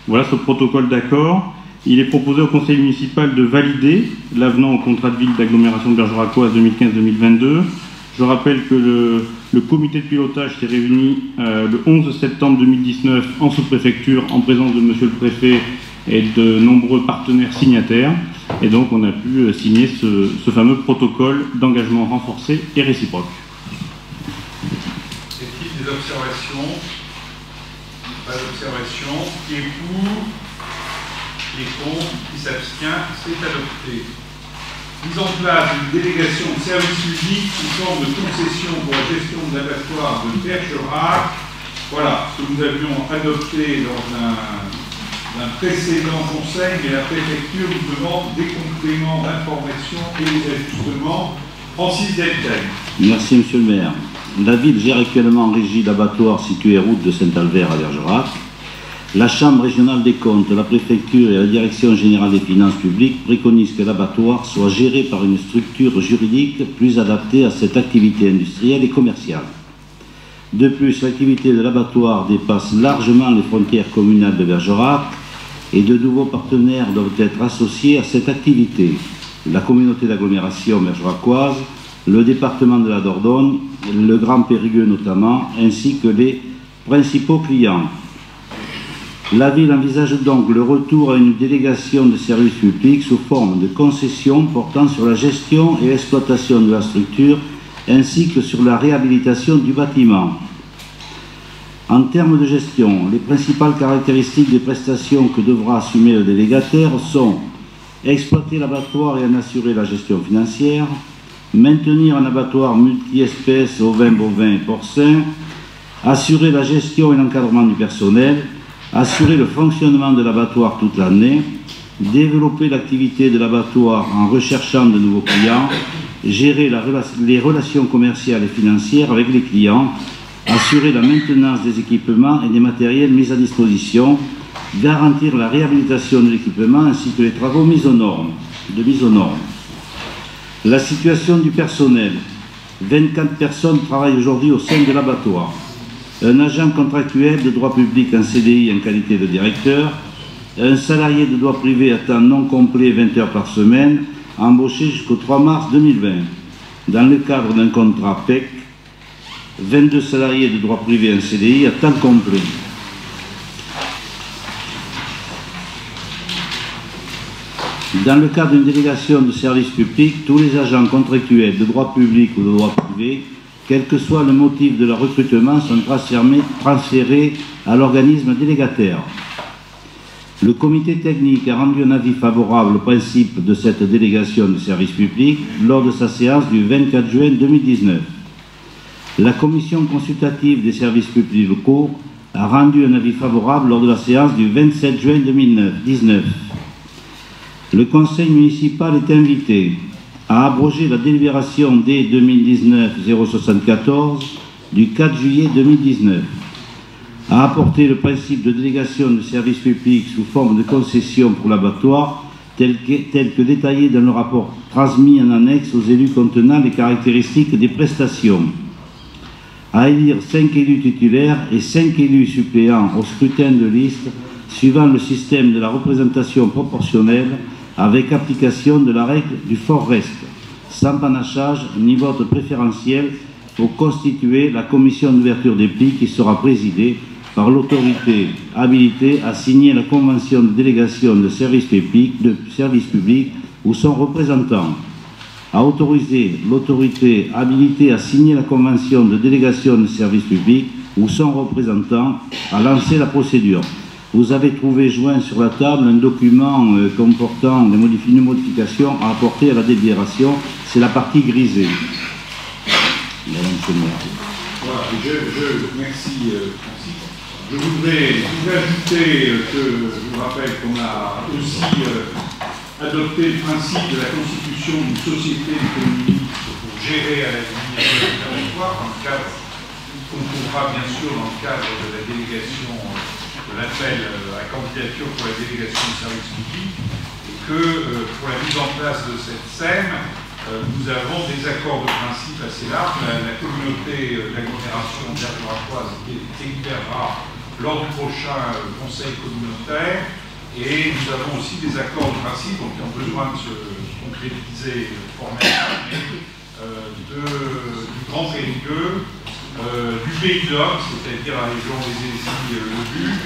Voilà ce protocole d'accord. Il est proposé au conseil municipal de valider l'avenant au contrat de ville d'agglomération de Bergeracoise 2015-2022. Je rappelle que le comité de pilotage s'est réuni le 11 septembre 2019 en sous-préfecture en présence de monsieur le préfet et de nombreux partenaires signataires. Et donc on a pu signer ce fameux protocole d'engagement renforcé et réciproque. Est-il des observations? Pas d'observation. Qui est pour? Qui est contre? Qui s'abstient? C'est adopté. Mise en place d'une délégation de service public sous forme de concession pour la gestion de l'abattoir de Bergerac. Voilà ce que nous avions adopté dans un précédent conseil, mais la préfecture nous demande des compléments d'information et des ajustements. Francis Deltel. Merci Monsieur le maire. La ville gère actuellement en régie l'abattoir situé route de Saint-Albert à Bergerac. La Chambre régionale des comptes, la préfecture et la Direction générale des finances publiques préconisent que l'abattoir soit géré par une structure juridique plus adaptée à cette activité industrielle et commerciale. De plus, l'activité de l'abattoir dépasse largement les frontières communales de Bergerac et de nouveaux partenaires doivent être associés à cette activité. La communauté d'agglomération bergeracoise, le département de la Dordogne, le Grand Périgueux notamment, ainsi que les principaux clients. La ville envisage donc le retour à une délégation de services publics sous forme de concession portant sur la gestion et l'exploitation de la structure ainsi que sur la réhabilitation du bâtiment. En termes de gestion, les principales caractéristiques des prestations que devra assumer le délégataire sont exploiter l'abattoir et en assurer la gestion financière, maintenir un abattoir multi-espèces ovins, bovins et porcins, assurer la gestion et l'encadrement du personnel, assurer le fonctionnement de l'abattoir toute l'année, développer l'activité de l'abattoir en recherchant de nouveaux clients, gérer les relations commerciales et financières avec les clients, assurer la maintenance des équipements et des matériels mis à disposition, garantir la réhabilitation de l'équipement ainsi que les travaux de mise aux normes. La situation du personnel. 24 personnes travaillent aujourd'hui au sein de l'abattoir. Un agent contractuel de droit public en CDI en qualité de directeur, un salarié de droit privé à temps non complet 20 heures par semaine, embauché jusqu'au 3 mars 2020. Dans le cadre d'un contrat PEC, 22 salariés de droit privé en CDI à temps complet. Dans le cadre d'une délégation de service public, tous les agents contractuels de droit public ou de droit privé, quel que soit le motif de leur recrutement, sont transférés à l'organisme délégataire. Le comité technique a rendu un avis favorable au principe de cette délégation de service public lors de sa séance du 24 juin 2019. La commission consultative des services publics locaux a rendu un avis favorable lors de la séance du 27 juin 2019. Le conseil municipal est invité à a abrogé la délibération D 2019-074 du 4 juillet 2019, a apporté le principe de délégation de service public sous forme de concession pour l'abattoir, tel que détaillé dans le rapport transmis en annexe aux élus contenant les caractéristiques des prestations, à élire 5 élus titulaires et 5 élus suppléants au scrutin de liste suivant le système de la représentation proportionnelle avec application de la règle du fort reste, sans panachage ni vote préférentiel pour constituer la commission d'ouverture des plis qui sera présidée par l'autorité habilitée à signer la convention de délégation de service public ou son représentant, à autoriser l'autorité habilitée à signer la convention de délégation de service public ou son représentant à lancer la procédure. Vous avez trouvé joint sur la table un document comportant une modification à apporter à la délibération. C'est la partie grisée. Voilà, merci Francis. Je voudrais ajouter que je vous rappelle qu'on a aussi adopté le principe de la constitution d'une société d'économie pour gérer à la limite du territoire, dans le cadre qu'on trouvera bien sûr dans le cadre de la délégation de l'appel à candidature pour la délégation de service public, et que pour la mise en place de cette SEM, nous avons des accords de principe assez larges. La communauté d'agglomération bergeracoise délibérera lors du prochain conseil communautaire, et nous avons aussi des accords de principe qui ont besoin de se concrétiser formellement, du Grand Périgueux, du Pays d'Oc, c'est-à-dire la région des Hésies, le Bug,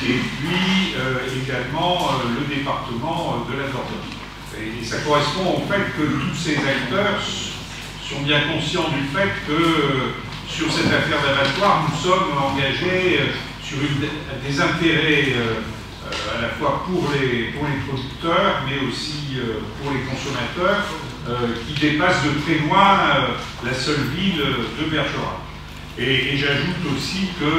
et puis également le département de la Dordogne. Et ça correspond au fait que tous ces acteurs sont bien conscients du fait que sur cette affaire d'abattoir, nous sommes engagés sur des intérêts à la fois pour les producteurs, mais aussi pour les consommateurs, qui dépassent de très loin la seule ville de Bergerac. Et j'ajoute aussi que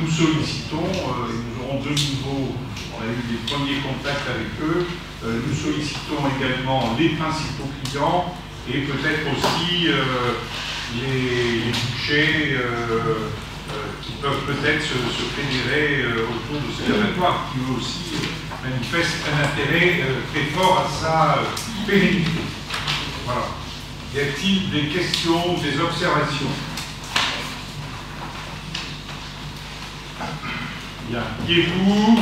nous sollicitons, et nous aurons de nouveau, on a eu des premiers contacts avec eux, nous sollicitons également les principaux clients et peut-être aussi les bouchers qui peuvent peut-être se fédérer autour de ces abattoirs qui eux aussi manifestent un intérêt très fort à sa pérennité. Voilà. Y a-t-il des questions, des observations? Bien. Qui est pour?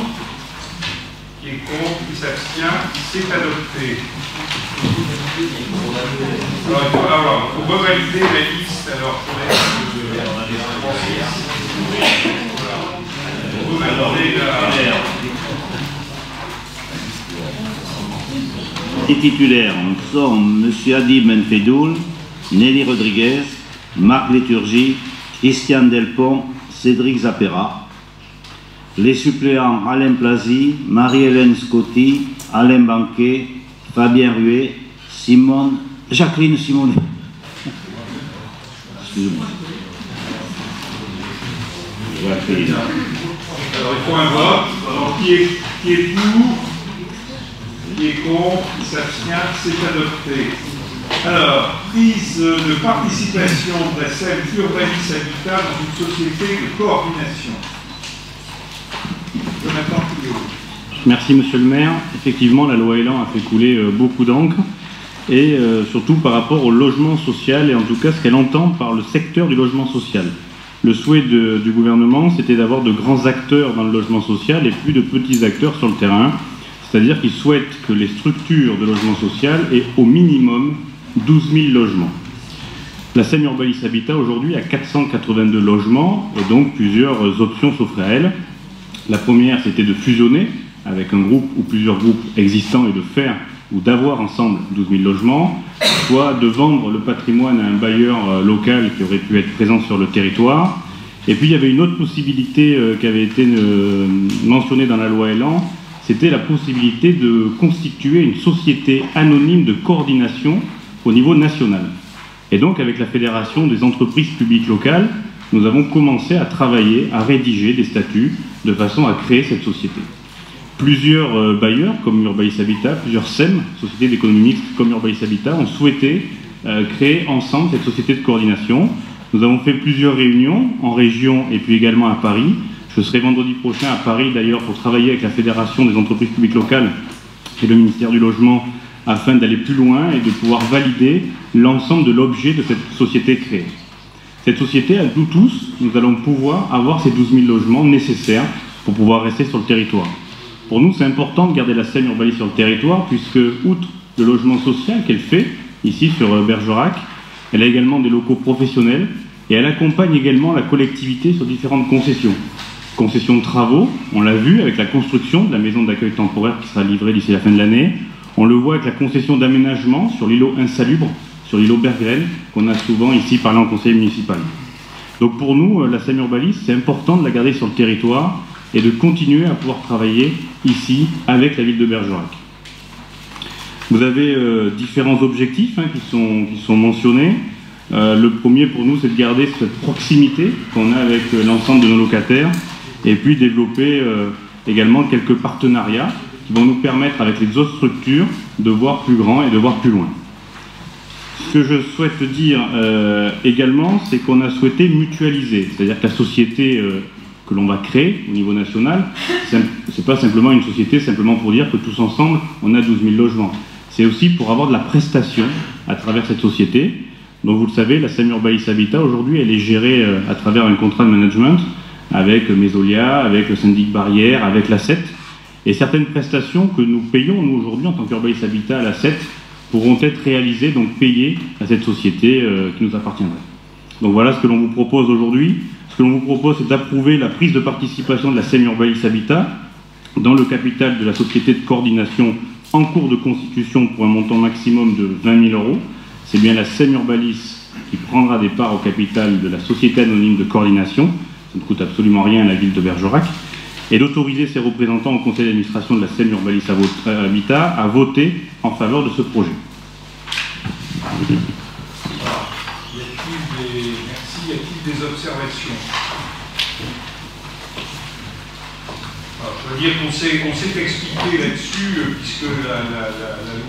Qui est contre? Qui s'abstient? C'est adopté. Alors, il faut revalider la liste. Alors, Les titulaires sont M. Adi Benfedoul, Nelly Rodriguez, Marc Léturgie, Christian Delpont, Cédric Zapera. Les suppléants Alain Plazy, Marie-Hélène Scotti, Alain Banquet, Fabien Ruet, Jacqueline Simonet. Excusez-moi. Alors il faut un vote. Alors, qui est pour? Qui est contre? Qui s'abstient? C'est adopté. Alors, prise de participation de la SEM Urbanis Habitat dans une société de coordination. Jonathan Couillot. Merci Monsieur le maire. Effectivement, la loi Elan a fait couler beaucoup d'encre, et surtout par rapport au logement social, et en tout cas ce qu'elle entend par le secteur du logement social. Le souhait du gouvernement, c'était d'avoir de grands acteurs dans le logement social et plus de petits acteurs sur le terrain. C'est-à-dire qu'il souhaite que les structures de logement social aient au minimum 12 000 logements. La SEM Urbanis Habitat aujourd'hui a 482 logements, et donc plusieurs options s'offraient à elle. La première, c'était de fusionner avec un groupe ou plusieurs groupes existants et de faire ou d'avoir ensemble 12 000 logements, soit de vendre le patrimoine à un bailleur local qui aurait pu être présent sur le territoire. Et puis il y avait une autre possibilité qui avait été mentionnée dans la loi Elan, c'était la possibilité de constituer une société anonyme de coordination au niveau national. Et donc avec la Fédération des entreprises publiques locales, nous avons commencé à travailler, à rédiger des statuts de façon à créer cette société. Plusieurs bailleurs, comme Urbalis Habitat, plusieurs SEM, sociétés d'économie mixte comme Urbalis Habitat, ont souhaité créer ensemble cette société de coordination. Nous avons fait plusieurs réunions en région et puis également à Paris. Je serai vendredi prochain à Paris d'ailleurs pour travailler avec la Fédération des entreprises publiques locales et le ministère du Logement afin d'aller plus loin et de pouvoir valider l'ensemble de l'objet de cette société créée. Cette société, à nous tous, nous allons pouvoir avoir ces 12 000 logements nécessaires pour pouvoir rester sur le territoire. Pour nous, c'est important de garder la SEM Urbalis sur le territoire puisque, outre le logement social qu'elle fait, ici sur Bergerac, elle a également des locaux professionnels et elle accompagne également la collectivité sur différentes concessions. Concessions de travaux, on l'a vu avec la construction de la maison d'accueil temporaire qui sera livrée d'ici la fin de l'année. On le voit avec la concession d'aménagement sur l'îlot insalubre, sur l'îlot Bergren, qu'on a souvent ici parlé en conseil municipal. Donc pour nous, la SEM Urbalis, c'est important de la garder sur le territoire et de continuer à pouvoir travailler ici avec la ville de Bergerac. Vous avez différents objectifs qui sont mentionnés. Le premier pour nous, c'est de garder cette proximité qu'on a avec l'ensemble de nos locataires et puis développer également quelques partenariats qui vont nous permettre avec les autres structures de voir plus grand et de voir plus loin. Ce que je souhaite dire également, c'est qu'on a souhaité mutualiser, c'est-à-dire que la société que l'on va créer au niveau national, c'est pas simplement une société simplement pour dire que tous ensemble on a 12 000 logements. C'est aussi pour avoir de la prestation à travers cette société. Donc vous le savez, la SEM Urbalis Habitat aujourd'hui elle est gérée à travers un contrat de management avec Mesolia, avec le syndic Barrière, avec la CET. Et certaines prestations que nous payons nous aujourd'hui en tant qu'Urbalis Habitat à la CET pourront être réalisées, donc payées à cette société qui nous appartiendrait. Donc voilà ce que l'on vous propose aujourd'hui. Ce que l'on vous propose, c'est d'approuver la prise de participation de la SEM Urbalis Habitat dans le capital de la société de coordination en cours de constitution pour un montant maximum de 20 000 €. C'est bien la SEM Urbalis qui prendra des parts au capital de la société anonyme de coordination. Ça ne coûte absolument rien à la ville de Bergerac. Et d'autoriser ses représentants au conseil d'administration de la SEM Urbalis Habitat à voter en faveur de ce projet. Y a-t-il des observations? Alors, je veux dire qu'on s'est expliqué là-dessus, puisque la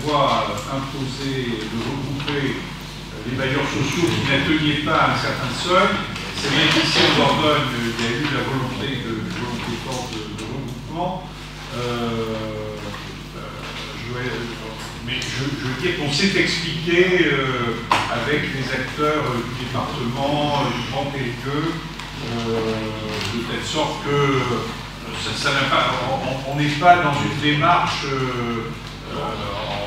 loi a imposé de regrouper les bailleurs sociaux qui n'atteignaient pas à un certain seuil. C'est bien qu'ici en Dordogne, il y a eu la volonté forte de regroupement. Mais je veux dire qu'on s'est expliqué avec les acteurs du département, du Grand Périgueux, de telle sorte que on n'est pas dans une démarche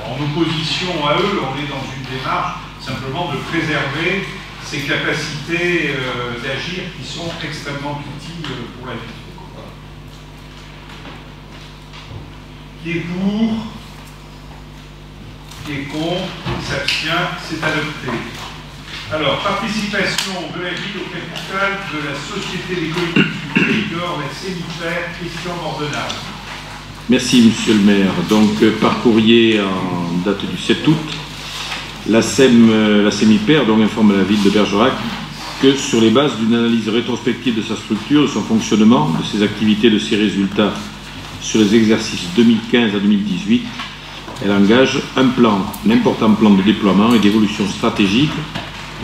en opposition à eux, on est dans une démarche simplement de préserver ces capacités d'agir qui sont extrêmement utiles pour la vie. Qui est pour? Qui est contre, qui s'abstient, c'est adopté. Alors, participation de la ville au capital de la Société d'économie du Périgord, la SEMIPER, Christian Bordenave. Merci, Monsieur le maire. Donc, par courrier en date du 7 août, la SEMIPER informe la ville de Bergerac que sur les bases d'une analyse rétrospective de sa structure, de son fonctionnement, de ses activités, de ses résultats sur les exercices 2015 à 2018, elle engage un important plan de déploiement et d'évolution stratégique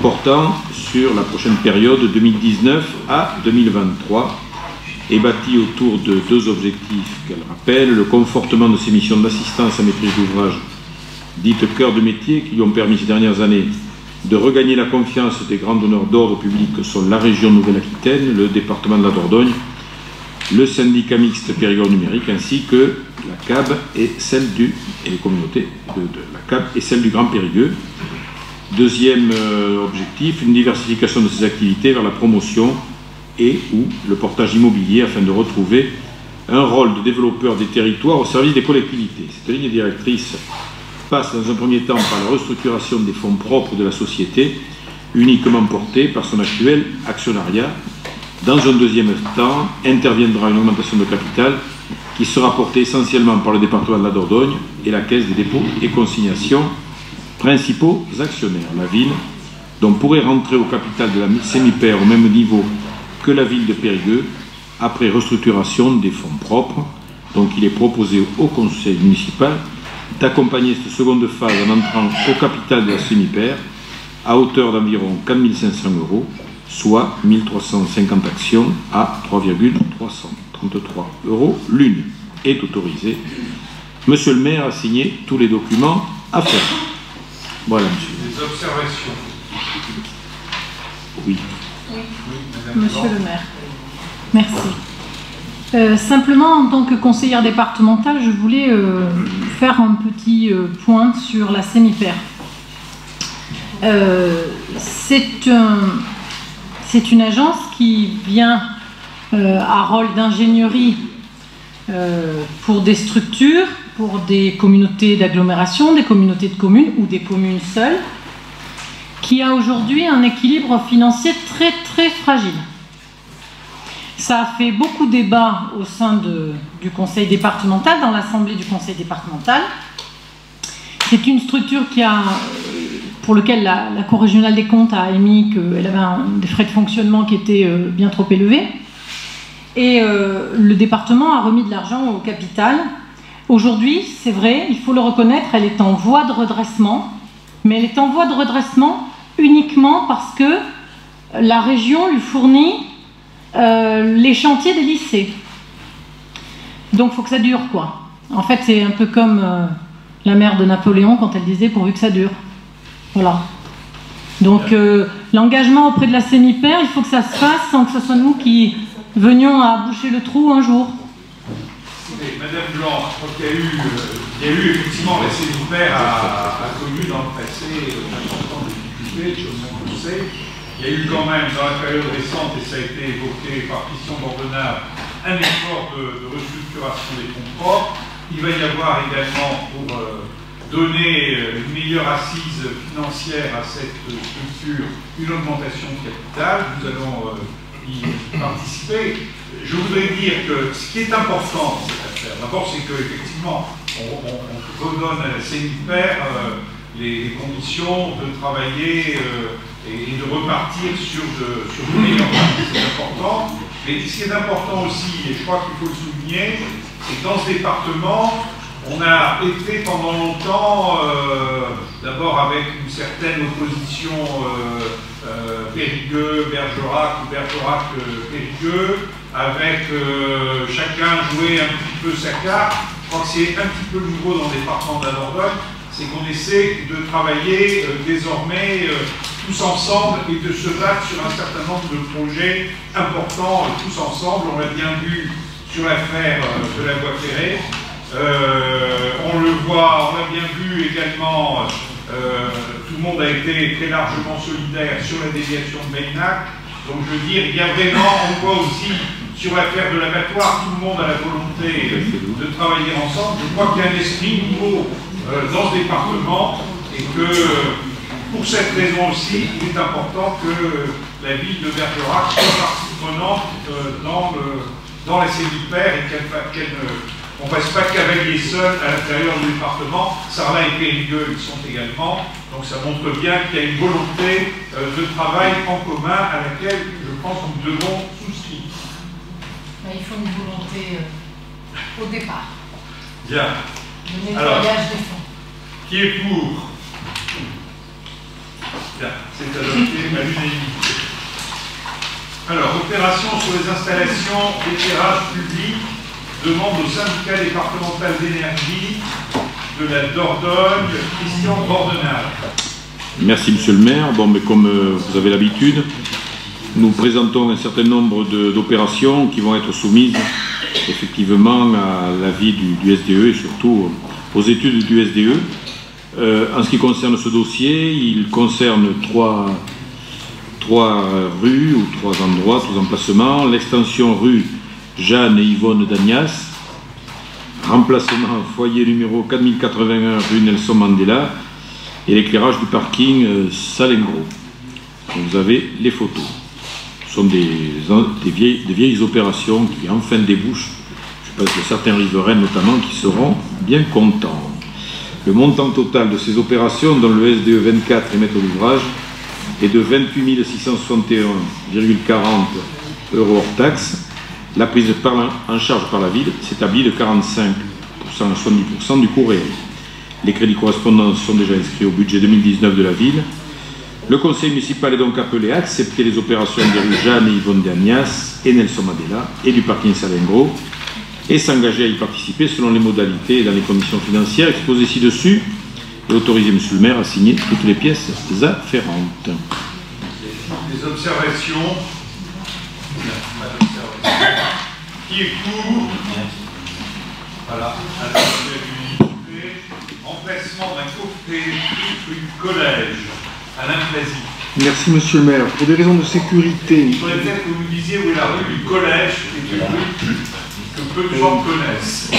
portant sur la prochaine période 2019 à 2023 et bâti autour de deux objectifs qu'elle rappelle: le confortement de ses missions d'assistance à maîtrise d'ouvrage, dites cœur de métier, qui lui ont permis ces dernières années de regagner la confiance des grands donneurs d'ordre public que sont la région Nouvelle-Aquitaine, le département de la Dordogne, le syndicat mixte Périgord numérique, ainsi que la CAB et les communautés de la CAB et celle du Grand Périgueux. Deuxième objectif, une diversification de ses activités vers la promotion et ou le portage immobilier afin de retrouver un rôle de développeur des territoires au service des collectivités. Cette ligne directrice passe dans un premier temps par la restructuration des fonds propres de la société, uniquement portés par son actuel actionnariat. Dans un deuxième temps, interviendra une augmentation de capital qui sera portée essentiellement par le département de la Dordogne et la Caisse des dépôts et consignations, principaux actionnaires. La ville, dont pourrait rentrer au capital de la SEMIPER au même niveau que la ville de Périgueux, après restructuration des fonds propres. Donc il est proposé au conseil municipal d'accompagner cette seconde phase en entrant au capital de la Semipere à hauteur d'environ 4 500 €, soit 1350 actions à 3,333 € l'une. Est autorisé. Monsieur le maire a signé tous les documents à faire. Voilà, monsieur. Des observations. Oui. Monsieur le maire. Merci. Simplement, en tant que conseillère départementale, je voulais faire un petit point sur la Semipere. C'est une agence qui vient à rôle d'ingénierie pour des structures, pour des communautés d'agglomération, des communautés de communes ou des communes seules, qui a aujourd'hui un équilibre financier très très fragile. Ça a fait beaucoup de débats au sein du conseil départemental, dans l'assemblée du conseil départemental. C'est une structure pour laquelle la Cour régionale des comptes a émis qu'elle avait des frais de fonctionnement qui étaient bien trop élevés. Et le département a remis de l'argent au capital. Aujourd'hui, c'est vrai, il faut le reconnaître, elle est en voie de redressement, mais elle est en voie de redressement uniquement parce que la région lui fournit les chantiers des lycées. Donc il faut que ça dure, quoi. En fait, c'est un peu comme la mère de Napoléon quand elle disait « pourvu que ça dure ». Voilà. Donc l'engagement auprès de la Semipere, il faut que ça se fasse sans que ce soit nous qui venions à boucher le trou un jour. Madame Blanc, je crois qu'il y a eu effectivement la Semipere a connu dans le passé d'importantes difficultés, chose qu'on sait. Il y a eu quand même dans la période récente, et ça a été évoqué par Christian Bordenave, un effort de restructuration des fonds propres. Il va y avoir également, pour donner une meilleure assise financière à cette structure, une augmentation de capital. Nous allons y participer. Je voudrais dire que ce qui est important dans cette affaire, d'abord, c'est qu'effectivement, on redonne à la Semipere les conditions de travailler et de repartir sur de meilleures bases. C'est important. Mais ce qui est important aussi, et je crois qu'il faut le souligner, c'est que dans ce département, on a été pendant longtemps, d'abord avec une certaine opposition Périgueux, Bergerac ou Bergerac-Périgueux, avec chacun jouer un petit peu sa carte. Je crois que c'est un petit peu nouveau dans le département de la Dordogne, c'est qu'on essaie de travailler désormais tous ensemble et de se battre sur un certain nombre de projets importants tous ensemble. On l'a bien vu sur l'affaire de la voie ferrée. On le voit, on l'a bien vu également, tout le monde a été très largement solidaire sur la déviation de Meynac. Donc je veux dire, il y a vraiment, on voit aussi sur l'affaire de l'abattoir, tout le monde a la volonté de travailler ensemble. Je crois qu'il y a un esprit nouveau dans ce département et que pour cette raison aussi, il est important que la ville de Bergerac soit partie prenante dans la Semipere et qu'on ne fasse pas cavalier seul à l'intérieur du département. Sarlat et Périgueux, ils sont également. Donc ça montre bien qu'il y a une volonté de travail en commun à laquelle je pense que nous devons souscrire. Il faut une volonté au départ. Bien. Le nettoyage des fonds. Qui est pour? Bien, c'est adopté à l'unanimité. Alors, opération sur les installations d'éclairage public, demande au syndicat départemental d'énergie de la Dordogne, Christian Bordenave. Merci monsieur le maire. Bon, mais comme vous avez l'habitude, nous présentons un certain nombre d'opérations qui vont être soumises effectivement à l'avis du SDE et surtout aux études du SDE. En ce qui concerne ce dossier, il concerne trois rues ou trois endroits, trois emplacements. L'extension rue Jeanne et Yvonne d'Agnas, remplacement foyer numéro 4081 rue Nelson Mandela et l'éclairage du parking Salengro. Vous avez les photos. Ce sont des vieilles opérations qui enfin débouchent. Je pense que certains riverains notamment qui seront bien contents. Le montant total de ces opérations, dont le SDE 24 est maître d'ouvrage, est de 28 661,40 € hors taxes La prise en charge par la ville s'établit de 45% à 70% du coût réel. Les crédits correspondants sont déjà inscrits au budget 2019 de la ville. Le conseil municipal est donc appelé à accepter les opérations des rues Jeanne et Yvonne Dagnas et Nelson Mandela et du parking Salengro et s'engager à y participer selon les modalités et dans les conditions financières exposées ci-dessus et autoriser M. le maire à signer toutes les pièces afférentes. Des observations? Qui est pour? Voilà. Emplacement d'un coffret rue du collège. Alain Plazy. Merci Monsieur le maire. Pour des raisons de sécurité. Il faudrait peut-être que vous me disiez où est la rue du collège, qui est une rue que peu de gens connaissent.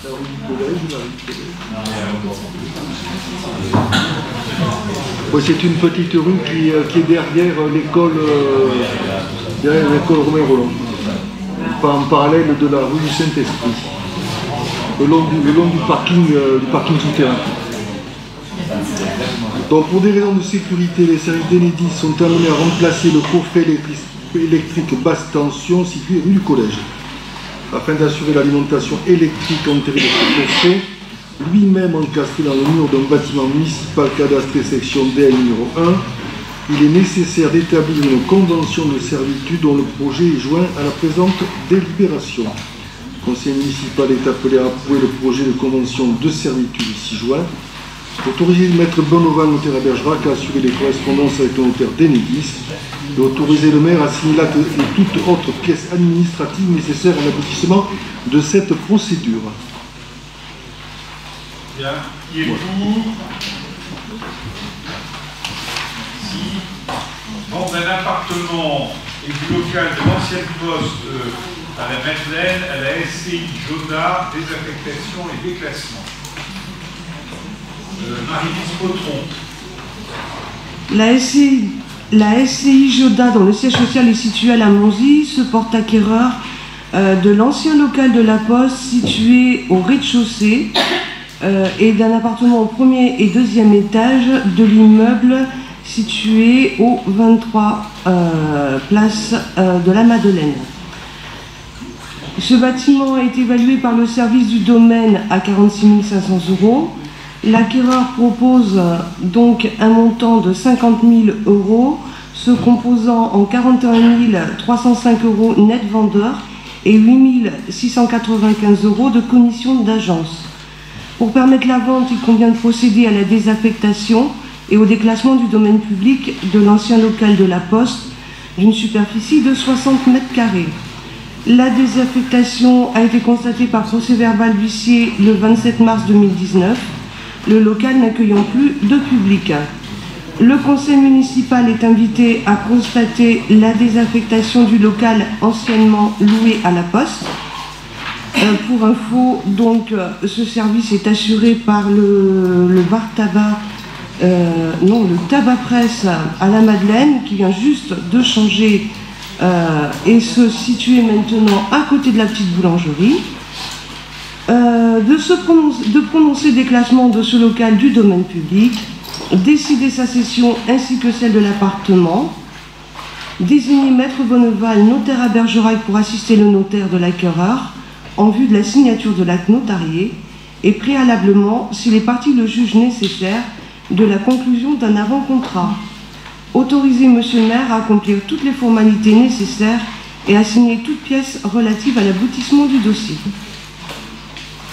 La rue du collège ou la rue du collège? Ouais, c'est une petite rue qui est derrière l'école Romain Roland. Pas en parallèle de la rue du Saint-Esprit. Le long du parking souterrain. Donc pour des raisons de sécurité, les services d'Enedis sont amenés à remplacer le coffret électrique basse tension situé rue du collège, afin d'assurer l'alimentation électrique enterrée de ce coffret, lui-même encastré dans le mur d'un bâtiment municipal cadastré section DL numéro 1. Il est nécessaire d'établir une convention de servitude dont le projet est joint à la présente délibération. Le conseil municipal est appelé à approuver le projet de convention de servitude ici joint. Autoriser le maître Bonovan, notaire à Bergerac, à assurer les correspondances avec le notaire d'Enedis et autoriser le maire à signer l'acte et toute autre pièce administrative nécessaire à l'aboutissement de cette procédure. Bien. Qui est pour? Vente d'un appartement et du local de l'ancienne poste à la Madeleine, à la SCI Joda, désaffectation et déclassement. Marie-Lise Potron. La SCI Joda, dont le siège social est situé à la Monzie, se porte acquéreur de l'ancien local de la Poste situé au rez-de-chaussée et d'un appartement au premier et deuxième étage de l'immeuble situé au 23 place de la Madeleine. Ce bâtiment a été évalué par le service du domaine à 46 500 €. L'acquéreur propose donc un montant de 50 000 €, se composant en 41 305 € net vendeur et 8 695 € de commission d'agence. Pour permettre la vente, il convient de procéder à la désaffectation et au déclassement du domaine public de l'ancien local de la Poste d'une superficie de 60 m². La désaffectation a été constatée par procès-verbal d'huissier le 27 mars 2019, le local n'accueillant plus de public. Le conseil municipal est invité à constater la désaffectation du local anciennement loué à la Poste. Pour info, donc, ce service est assuré par le bar tabac, le tabac presse à la Madeleine, qui vient juste de changer et se situer maintenant à côté de la petite boulangerie. De prononcer déclassement de ce local du domaine public, décider sa cession ainsi que celle de l'appartement, désigner maître Bonneval, notaire à Bergerac, pour assister le notaire de l'acquéreur en vue de la signature de l'acte notarié et préalablement, si les parties le jugent nécessaire, de la conclusion d'un avant-contrat. Autoriser Monsieur le maire à accomplir toutes les formalités nécessaires et à signer toute pièce relative à l'aboutissement du dossier.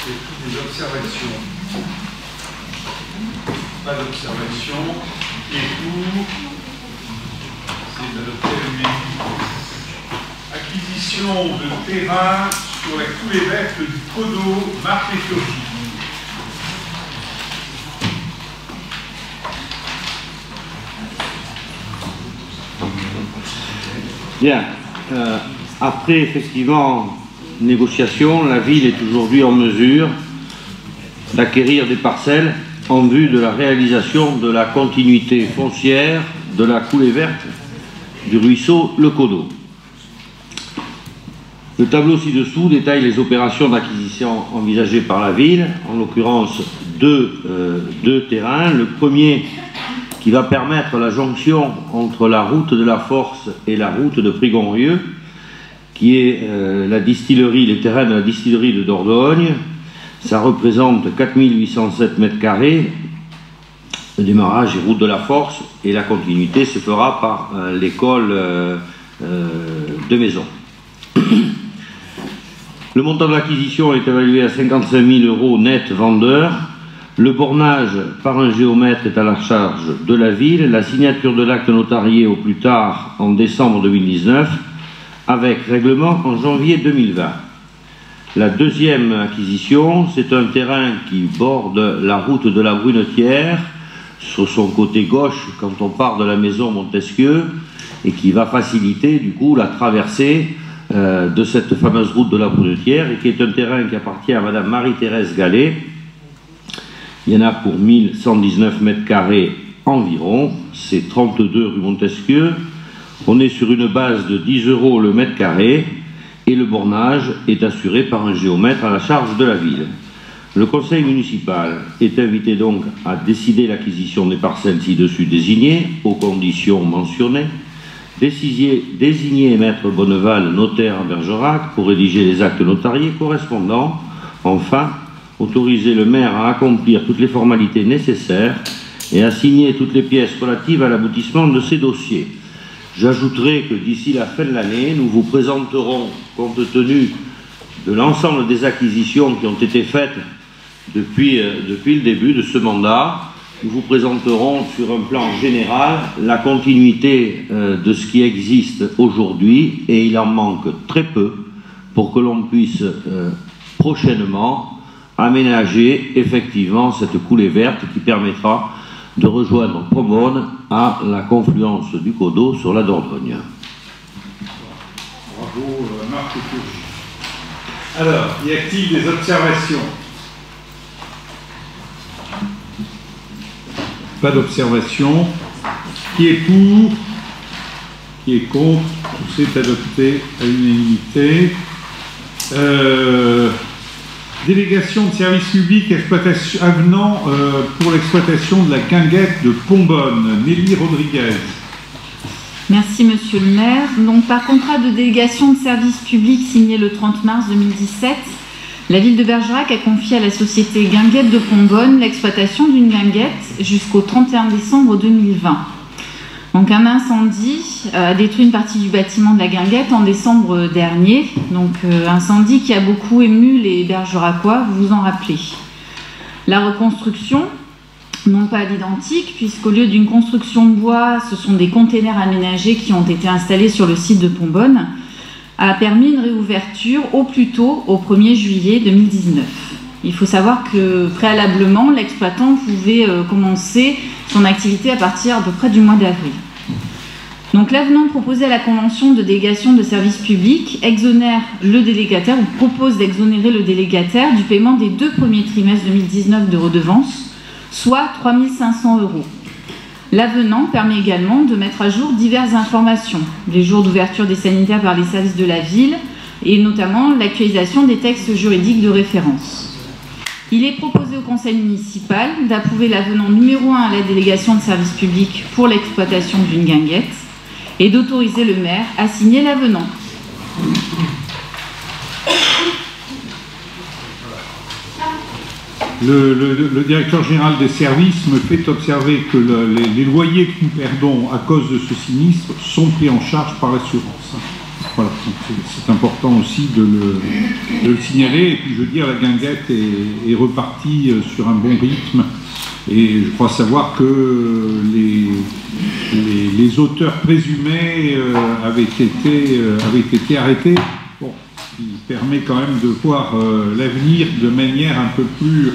Des observations? Pas d'observation. Et pour? C'est adopté l'unanimité. Acquisition de terrain sur la coulée verte du Codo, Marc et Sophie. Bien. Après, effectivement, négociation, la ville est aujourd'hui en mesure d'acquérir des parcelles en vue de la réalisation de la continuité foncière de la coulée verte du ruisseau Le Codo. Le tableau ci-dessous détaille les opérations d'acquisition envisagées par la ville, en l'occurrence deux terrains. Le premier qui va permettre la jonction entre la route de la Force et la route de Prigonrieux, qui est les terrains de la distillerie de Dordogne. Ça représente 4807 mètres carrés. Le démarrage est route de la Force et la continuité se fera par l'école de Maison. Le montant de l'acquisition est évalué à 55 000 € net vendeur. Le bornage par un géomètre est à la charge de la ville. La signature de l'acte notarié au plus tard en décembre 2019, avec règlement en janvier 2020. La deuxième acquisition, c'est un terrain qui borde la route de la Brunetière, sur son côté gauche quand on part de la maison Montesquieu, et qui va faciliter du coup la traversée de cette fameuse route de la Brunetière, et qui est un terrain qui appartient à Madame Marie-Thérèse Gallet. Il y en a pour 1119 mètres carrés environ, c'est 32 rue Montesquieu. On est sur une base de 10 € le mètre carré, et le bornage est assuré par un géomètre à la charge de la ville. Le conseil municipal est invité donc à décider l'acquisition des parcelles ci-dessus désignées, aux conditions mentionnées, désigner maître Bonneval, notaire à Bergerac, pour rédiger les actes notariés correspondants. Enfin, autoriser le maire à accomplir toutes les formalités nécessaires et à signer toutes les pièces relatives à l'aboutissement de ces dossiers. J'ajouterai que d'ici la fin de l'année, nous vous présenterons, compte tenu de l'ensemble des acquisitions qui ont été faites depuis le début de ce mandat, nous vous présenterons sur un plan général la continuité de ce qui existe aujourd'hui, et il en manque très peu pour que l'on puisse prochainement aménager effectivement cette coulée verte qui permettra de rejoindre Pomone à la confluence du Coteau sur la Dordogne. Bravo Marc. Alors, y a-t-il des observations? Pas d'observation. Qui est pour? Qui est contre? Tout s'est adopté à l'unanimité. Délégation de service public avenant pour l'exploitation de la guinguette de Pombonne. Nelly Rodriguez. Merci Monsieur le maire. Donc par contrat de délégation de service public signé le 30 mars 2017, la ville de Bergerac a confié à la société Guinguette de Pombonne l'exploitation d'une guinguette jusqu'au 31 décembre 2020. Donc un incendie a détruit une partie du bâtiment de la guinguette en décembre dernier. Donc incendie qui a beaucoup ému les Bergeracois, vous vous en rappelez. La reconstruction, non pas à l'identique, puisqu'au lieu d'une construction de bois, ce sont des containers aménagés qui ont été installés sur le site de Pombonne, a permis une réouverture au plus tôt au 1er juillet 2019. Il faut savoir que préalablement, l'exploitant pouvait commencer son activité à partir à peu près du mois d'avril. Donc l'avenant proposé à la convention de délégation de service public exonère le délégataire, ou propose d'exonérer le délégataire du paiement des 2 premiers trimestres 2019 de redevance, soit 3 500 €. L'avenant permet également de mettre à jour diverses informations, les jours d'ouverture des sanitaires par les services de la ville, et notamment l'actualisation des textes juridiques de référence. Il est proposé au conseil municipal d'approuver l'avenant numéro 1 à la délégation de service public pour l'exploitation d'une guinguette et d'autoriser le maire à signer l'avenant. Le directeur général des services me fait observer que les loyers que nous perdons à cause de ce sinistre sont pris en charge par l'assurance. Voilà, c'est important aussi de le signaler. Et puis je veux dire, la guinguette est repartie sur un bon rythme. Et je crois savoir que les auteurs présumés avaient été arrêtés. Bon, ce qui permet quand même de voir l'avenir de manière un peu plus...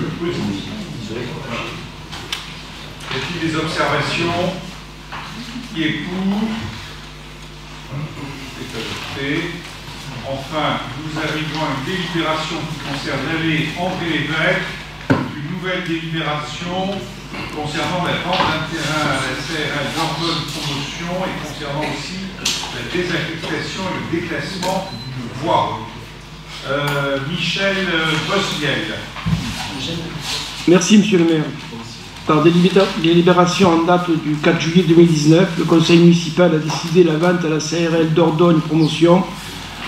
Y a-t-il des observations? Qui est pour? Enfin, nous arrivons à une délibération qui concerne l'allée André-Lévesque, une nouvelle délibération concernant la vente d'un terrain à la CRL Dordogne Promotion et concernant aussi la désaffectation et le déclassement d'une voie. Michel Bosniel. Merci Monsieur le maire. Par délibération en date du 4 juillet 2019, le conseil municipal a décidé la vente à la CRL Dordogne Promotion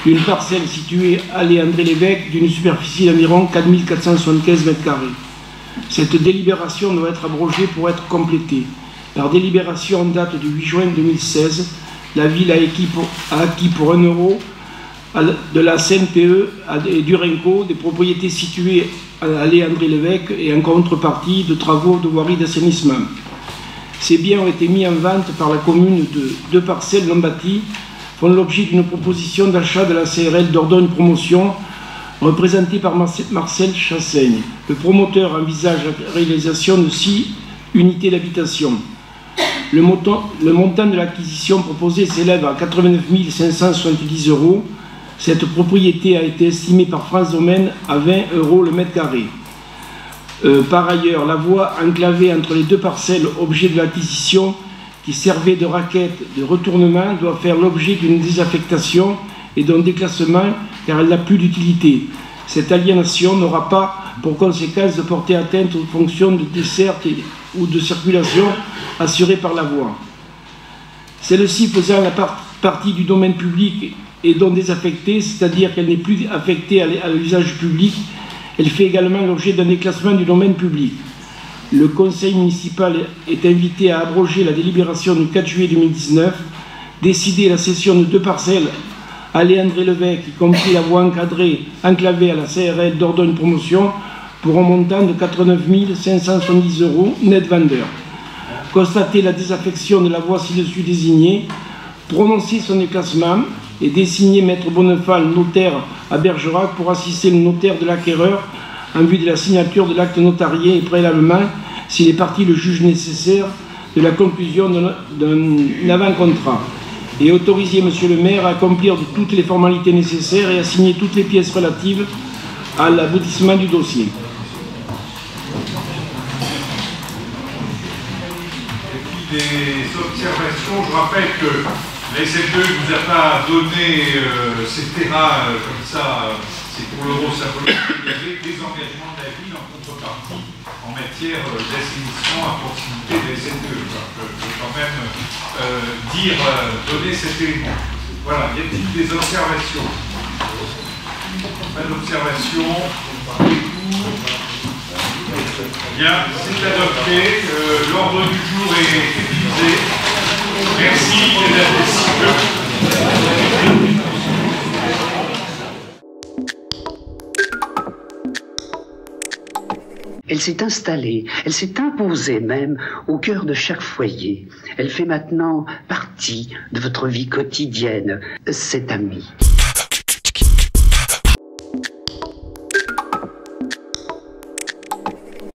d'une parcelle située allée André-l'Évêque d'une superficie d'environ 4475 m². Cette délibération doit être abrogée pour être complétée. Par délibération en date du 8 juin 2016, la ville a acquis pour 1 euro de la CNPE et du RENCO des propriétés situées à l'allée André-l'Évêque et en contrepartie de travaux de voirie d'assainissement. Ces biens ont été mis en vente par la commune de 2 parcelles non bâties, font l'objet d'une proposition d'achat de la CRL d'Ordogne Promotion, représentée par Marcel Chassaigne. Le promoteur envisage la réalisation de 6 unités d'habitation. Le montant de l'acquisition proposée s'élève à 89 570 €. Cette propriété a été estimée par France Domaine à 20 € le m². Par ailleurs, la voie enclavée entre les 2 parcelles objet de l'acquisition, qui servait de raquette de retournement, doit faire l'objet d'une désaffectation et d'un déclassement car elle n'a plus d'utilité. Cette aliénation n'aura pas pour conséquence de porter atteinte aux fonctions de desserte ou de circulation assurées par la voie. Celle-ci faisant la partie du domaine public et donc désaffectée, c'est-à-dire qu'elle n'est plus affectée à l'usage public, elle fait également l'objet d'un déclassement du domaine public. Le conseil municipal est invité à abroger la délibération du 4 juillet 2019, décider la cession de 2 parcelles allée André-l'Évêque, y compris la voie enclavée à la CRL d'Ordogne Promotion, pour un montant de 89 570 € net vendeur. Constater la désaffection de la voie ci-dessus désignée, prononcer son déclassement et désigner Maître Bonnefal, notaire à Bergerac, pour assister le notaire de l'acquéreur en vue de la signature de l'acte notarié et préalablement, si les parties le jugent nécessaire, de la conclusion d'un avant-contrat. Et autoriser Monsieur le maire à accomplir toutes les formalités nécessaires et à signer toutes les pièces relatives à l'aboutissement du dossier. Des observations, je rappelle que la SFE ne vous a pas donné ces terrains comme ça, c'est pour l'euro symbolique, il y avait des engagements de la ville en contrepartie en matière d'assainissement à proximité des SFE. Je veux quand même donner cet élément. Voilà, y a-t-il des observations? Pas d'observation. Bien, c'est adopté. L'ordre du jour est utilisé. Merci, mesdames et messieurs. Elle s'est installée, elle s'est imposée même au cœur de chaque foyer. Elle fait maintenant partie de votre vie quotidienne, cette amie.